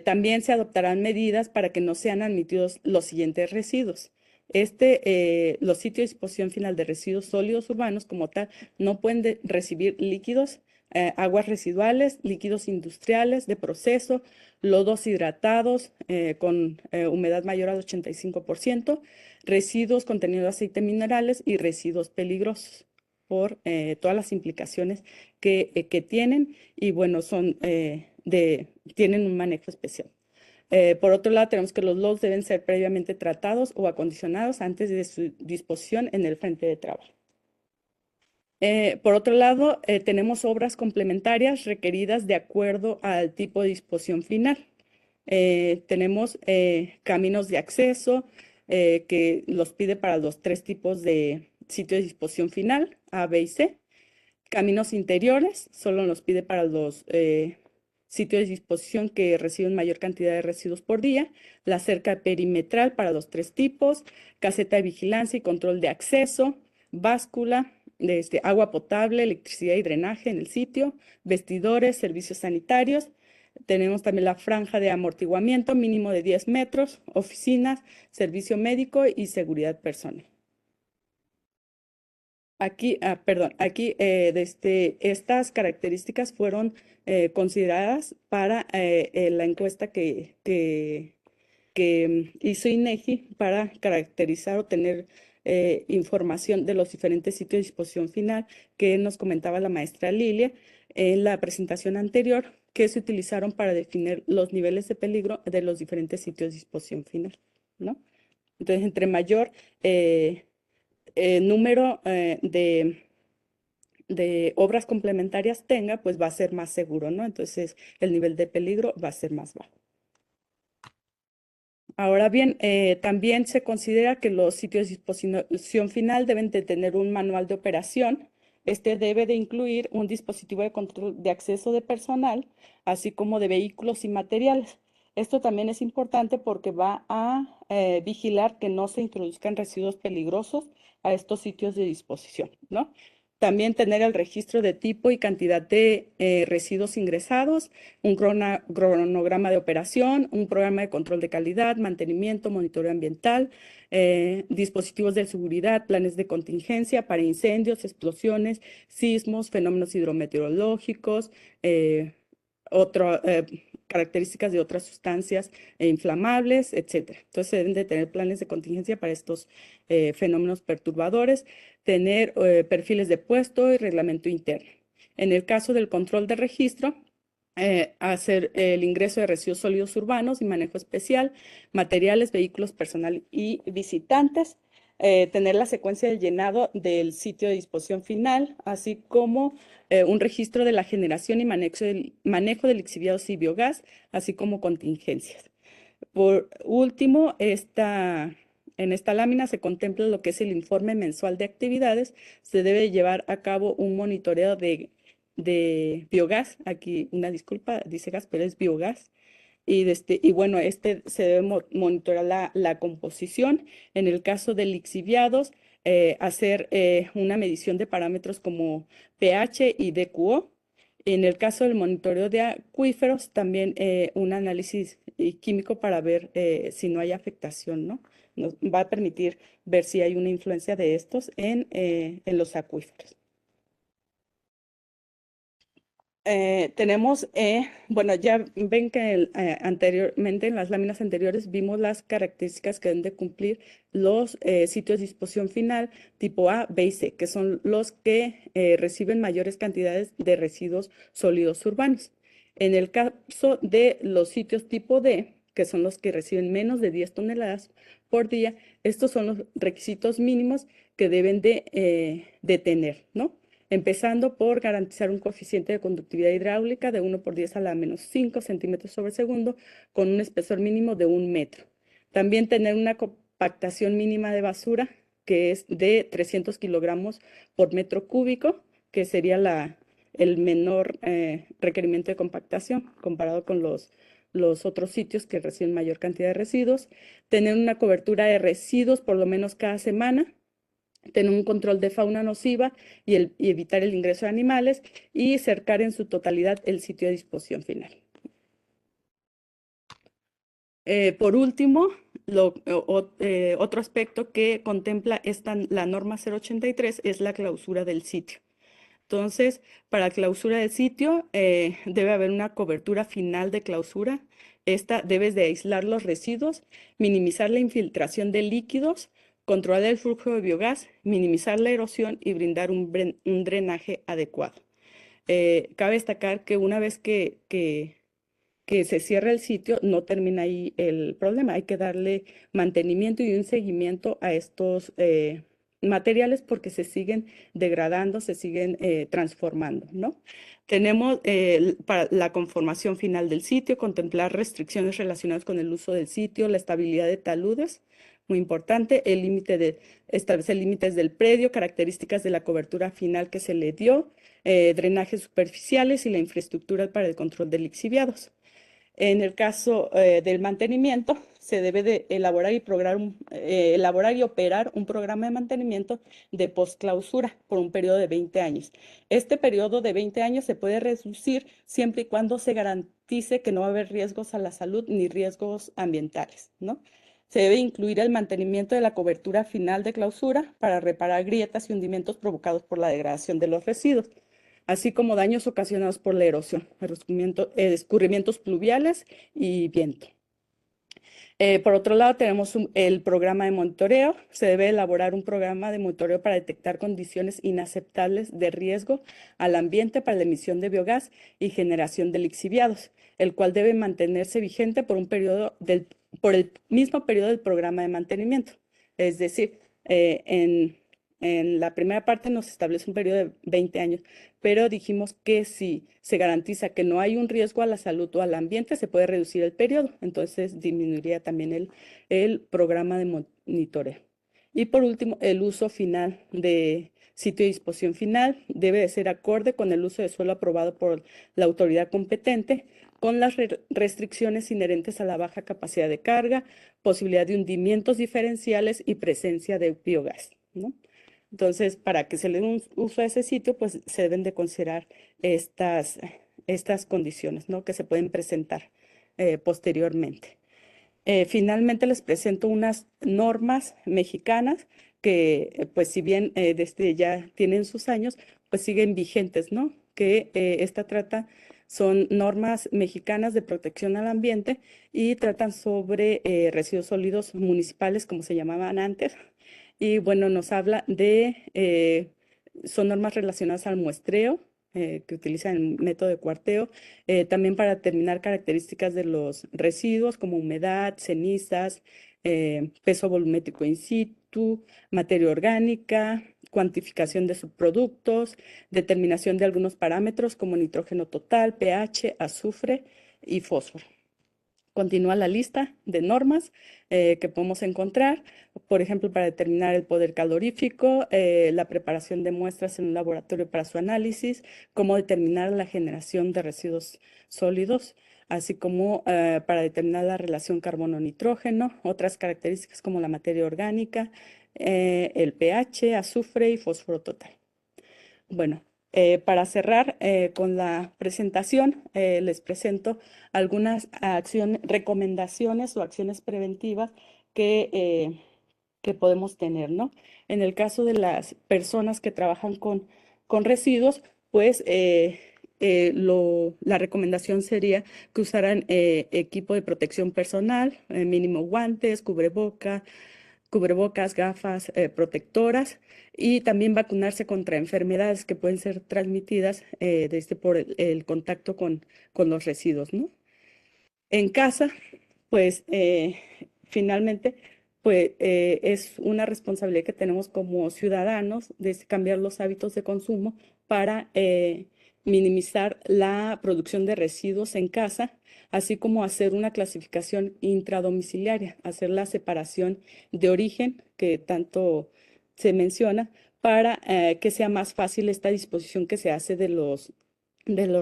También se adoptarán medidas para que no sean admitidos los siguientes residuos. Los sitios de disposición final de residuos sólidos urbanos como tal no pueden recibir líquidos, aguas residuales, líquidos industriales de proceso, lodos hidratados con humedad mayor al 85%, residuos conteniendo aceite minerales y residuos peligrosos por todas las implicaciones que tienen y bueno, tienen un manejo especial. Por otro lado, tenemos que los lodos deben ser previamente tratados o acondicionados antes de su disposición en el frente de trabajo. Por otro lado, tenemos obras complementarias requeridas de acuerdo al tipo de disposición final. Tenemos caminos de acceso que los pide para los 3 tipos de sitio de disposición final, A, B y C. Caminos interiores, solo nos pide para los sitio de disposición que reciben mayor cantidad de residuos por día, la cerca perimetral para los tres tipos, caseta de vigilancia y control de acceso, báscula, agua potable, electricidad y drenaje en el sitio, vestidores, servicios sanitarios. Tenemos también la franja de amortiguamiento mínimo de 10 metros, oficinas, servicio médico y seguridad personal. Aquí, perdón, aquí estas características fueron consideradas para la encuesta que hizo INEGI para caracterizar o tener información de los diferentes sitios de disposición final que nos comentaba la maestra Lilia en la presentación anterior, que se utilizaron para definir los niveles de peligro de los diferentes sitios de disposición final, ¿no? Entonces, entre mayor número de obras complementarias tenga, pues va a ser más seguro, ¿no? Entonces, el nivel de peligro va a ser más bajo. Ahora bien, también se considera que los sitios de disposición final deben de tener un manual de operación. Este debe de incluir un dispositivo de control de acceso de personal, así como de vehículos y materiales. Esto también es importante porque va a vigilar que no se introduzcan residuos peligrosos a estos sitios de disposición, ¿no? También tener el registro de tipo y cantidad de residuos ingresados, un cronograma de operación, un programa de control de calidad, mantenimiento, monitoreo ambiental, dispositivos de seguridad, planes de contingencia para incendios, explosiones, sismos, fenómenos hidrometeorológicos, características de otras sustancias inflamables, etcétera. Entonces, se deben de tener planes de contingencia para estos fenómenos perturbadores, tener perfiles de puesto y reglamento interno. En el caso del control de registro, hacer el ingreso de residuos sólidos urbanos y manejo especial, materiales, vehículos, personal y visitantes, tener la secuencia de llenado del sitio de disposición final, así como un registro de la generación y manejo de lixiviados y biogás, así como contingencias. Por último, en esta lámina se contempla lo que es el informe mensual de actividades. Se debe llevar a cabo un monitoreo de biogás. Aquí, una disculpa, dice gas, pero es biogás. Y bueno, se debe monitorear la composición. En el caso de lixiviados, hacer una medición de parámetros como pH y DQO. En el caso del monitoreo de acuíferos, también un análisis químico para ver si no hay afectación, ¿no? Nos va a permitir ver si hay una influencia de estos en los acuíferos. Bueno, ya ven que anteriormente en las láminas anteriores vimos las características que deben de cumplir los sitios de disposición final tipo A, B y C, que son los que reciben mayores cantidades de residuos sólidos urbanos. En el caso de los sitios tipo D, que son los que reciben menos de 10 toneladas por día, estos son los requisitos mínimos que deben de tener, ¿no? Empezando por garantizar un coeficiente de conductividad hidráulica de 1 por 10 a la menos 5 centímetros sobre segundo, con un espesor mínimo de 1 metro. También tener una compactación mínima de basura, que es de 300 kilogramos por metro cúbico, que sería el menor requerimiento de compactación comparado con los otros sitios que reciben mayor cantidad de residuos. Tener una cobertura de residuos por lo menos cada semana, tener un control de fauna nociva y evitar el ingreso de animales y cercar en su totalidad el sitio de disposición final. Por último, otro aspecto que contempla la norma 083 es la clausura del sitio. Entonces, para clausura del sitio debe haber una cobertura final de clausura. Esta debes de aislar los residuos, minimizar la infiltración de líquidos, controlar el flujo de biogás, minimizar la erosión y brindar un drenaje adecuado. Cabe destacar que una vez que se cierra el sitio, no termina ahí el problema. Hay que darle mantenimiento y un seguimiento a estos materiales porque se siguen degradando, se siguen transformando, ¿no? Tenemos para la conformación final del sitio, contemplar restricciones relacionadas con el uso del sitio, la estabilidad de taludes, muy importante, establecer límites del predio, características de la cobertura final que se le dio, drenajes superficiales y la infraestructura para el control de lixiviados. En el caso del mantenimiento, se debe de elaborar y operar un programa de mantenimiento de postclausura por un periodo de 20 años. Este periodo de 20 años se puede reducir siempre y cuando se garantice que no va a haber riesgos a la salud ni riesgos ambientales, ¿no? Se debe incluir el mantenimiento de la cobertura final de clausura para reparar grietas y hundimientos provocados por la degradación de los residuos, así como daños ocasionados por la erosión, escurrimientos pluviales y viento. Por otro lado, tenemos el programa de monitoreo. Se debe elaborar un programa de monitoreo para detectar condiciones inaceptables de riesgo al ambiente para la emisión de biogás y generación de lixiviados, el cual debe mantenerse vigente por por el mismo periodo del programa de mantenimiento. Es decir, en la primera parte nos establece un periodo de 20 años, pero dijimos que si se garantiza que no hay un riesgo a la salud o al ambiente, se puede reducir el periodo, entonces disminuiría también el programa de monitoreo. Y por último, el uso final de sitio de disposición final debe de ser acorde con el uso de suelo aprobado por la autoridad competente, con las restricciones inherentes a la baja capacidad de carga, posibilidad de hundimientos diferenciales y presencia de biogás, ¿no? Entonces, para que se le dé un uso a ese sitio, pues se deben de considerar estas condiciones, ¿no? Que se pueden presentar posteriormente. Finalmente les presento unas normas mexicanas que, pues si bien desde ya tienen sus años, pues siguen vigentes, ¿no? Que son normas mexicanas de protección al ambiente y tratan sobre residuos sólidos municipales, como se llamaban antes. Y bueno, nos habla son normas relacionadas al muestreo, que utilizan el método de cuarteo, también para determinar características de los residuos como humedad, cenizas, peso volumétrico in situ, materia orgánica, cuantificación de subproductos, determinación de algunos parámetros como nitrógeno total, pH, azufre y fósforo. Continúa la lista de normas que podemos encontrar, por ejemplo, para determinar el poder calorífico, la preparación de muestras en un laboratorio para su análisis, cómo determinar la generación de residuos sólidos, así como para determinar la relación carbono-nitrógeno, otras características como la materia orgánica, el pH, azufre y fósforo total. Bueno, para cerrar con la presentación, les presento algunas recomendaciones o acciones preventivas que podemos tener, ¿no? En el caso de las personas que trabajan con residuos, pues la recomendación sería que usaran equipo de protección personal, mínimo guantes, cubrebocas, gafas protectoras y también vacunarse contra enfermedades que pueden ser transmitidas por el contacto con los residuos, ¿no? En casa, pues finalmente, pues es una responsabilidad que tenemos como ciudadanos de cambiar los hábitos de consumo para minimizar la producción de residuos en casa, así como hacer una clasificación intradomiciliaria, hacer la separación de origen que tanto se menciona para que sea más fácil esta disposición que se hace de los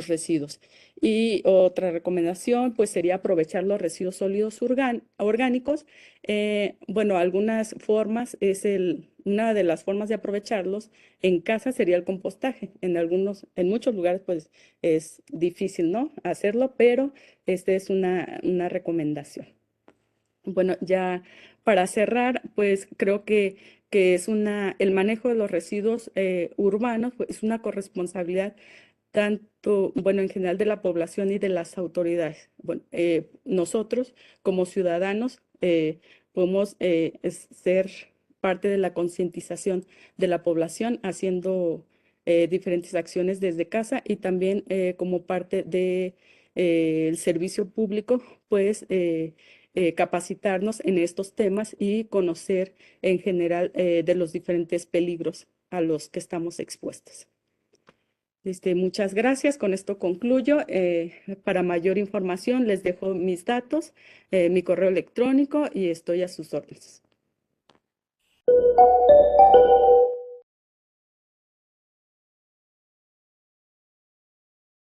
residuos. Y otra recomendación, pues sería aprovechar los residuos sólidos orgánicos. Bueno, algunas formas, una de las formas de aprovecharlos en casa sería el compostaje. En muchos lugares, pues es difícil, ¿no? Hacerlo, pero esta es una recomendación. Bueno, ya para cerrar, pues creo que el manejo de los residuos urbanos pues, es una corresponsabilidad tanto, bueno, en general de la población y de las autoridades. Bueno, nosotros como ciudadanos podemos ser parte de la concientización de la población haciendo diferentes acciones desde casa y también como parte de el servicio público, pues capacitarnos en estos temas y conocer en general de los diferentes peligros a los que estamos expuestos. Muchas gracias. Con esto concluyo. Para mayor información les dejo mis datos, mi correo electrónico y estoy a sus órdenes.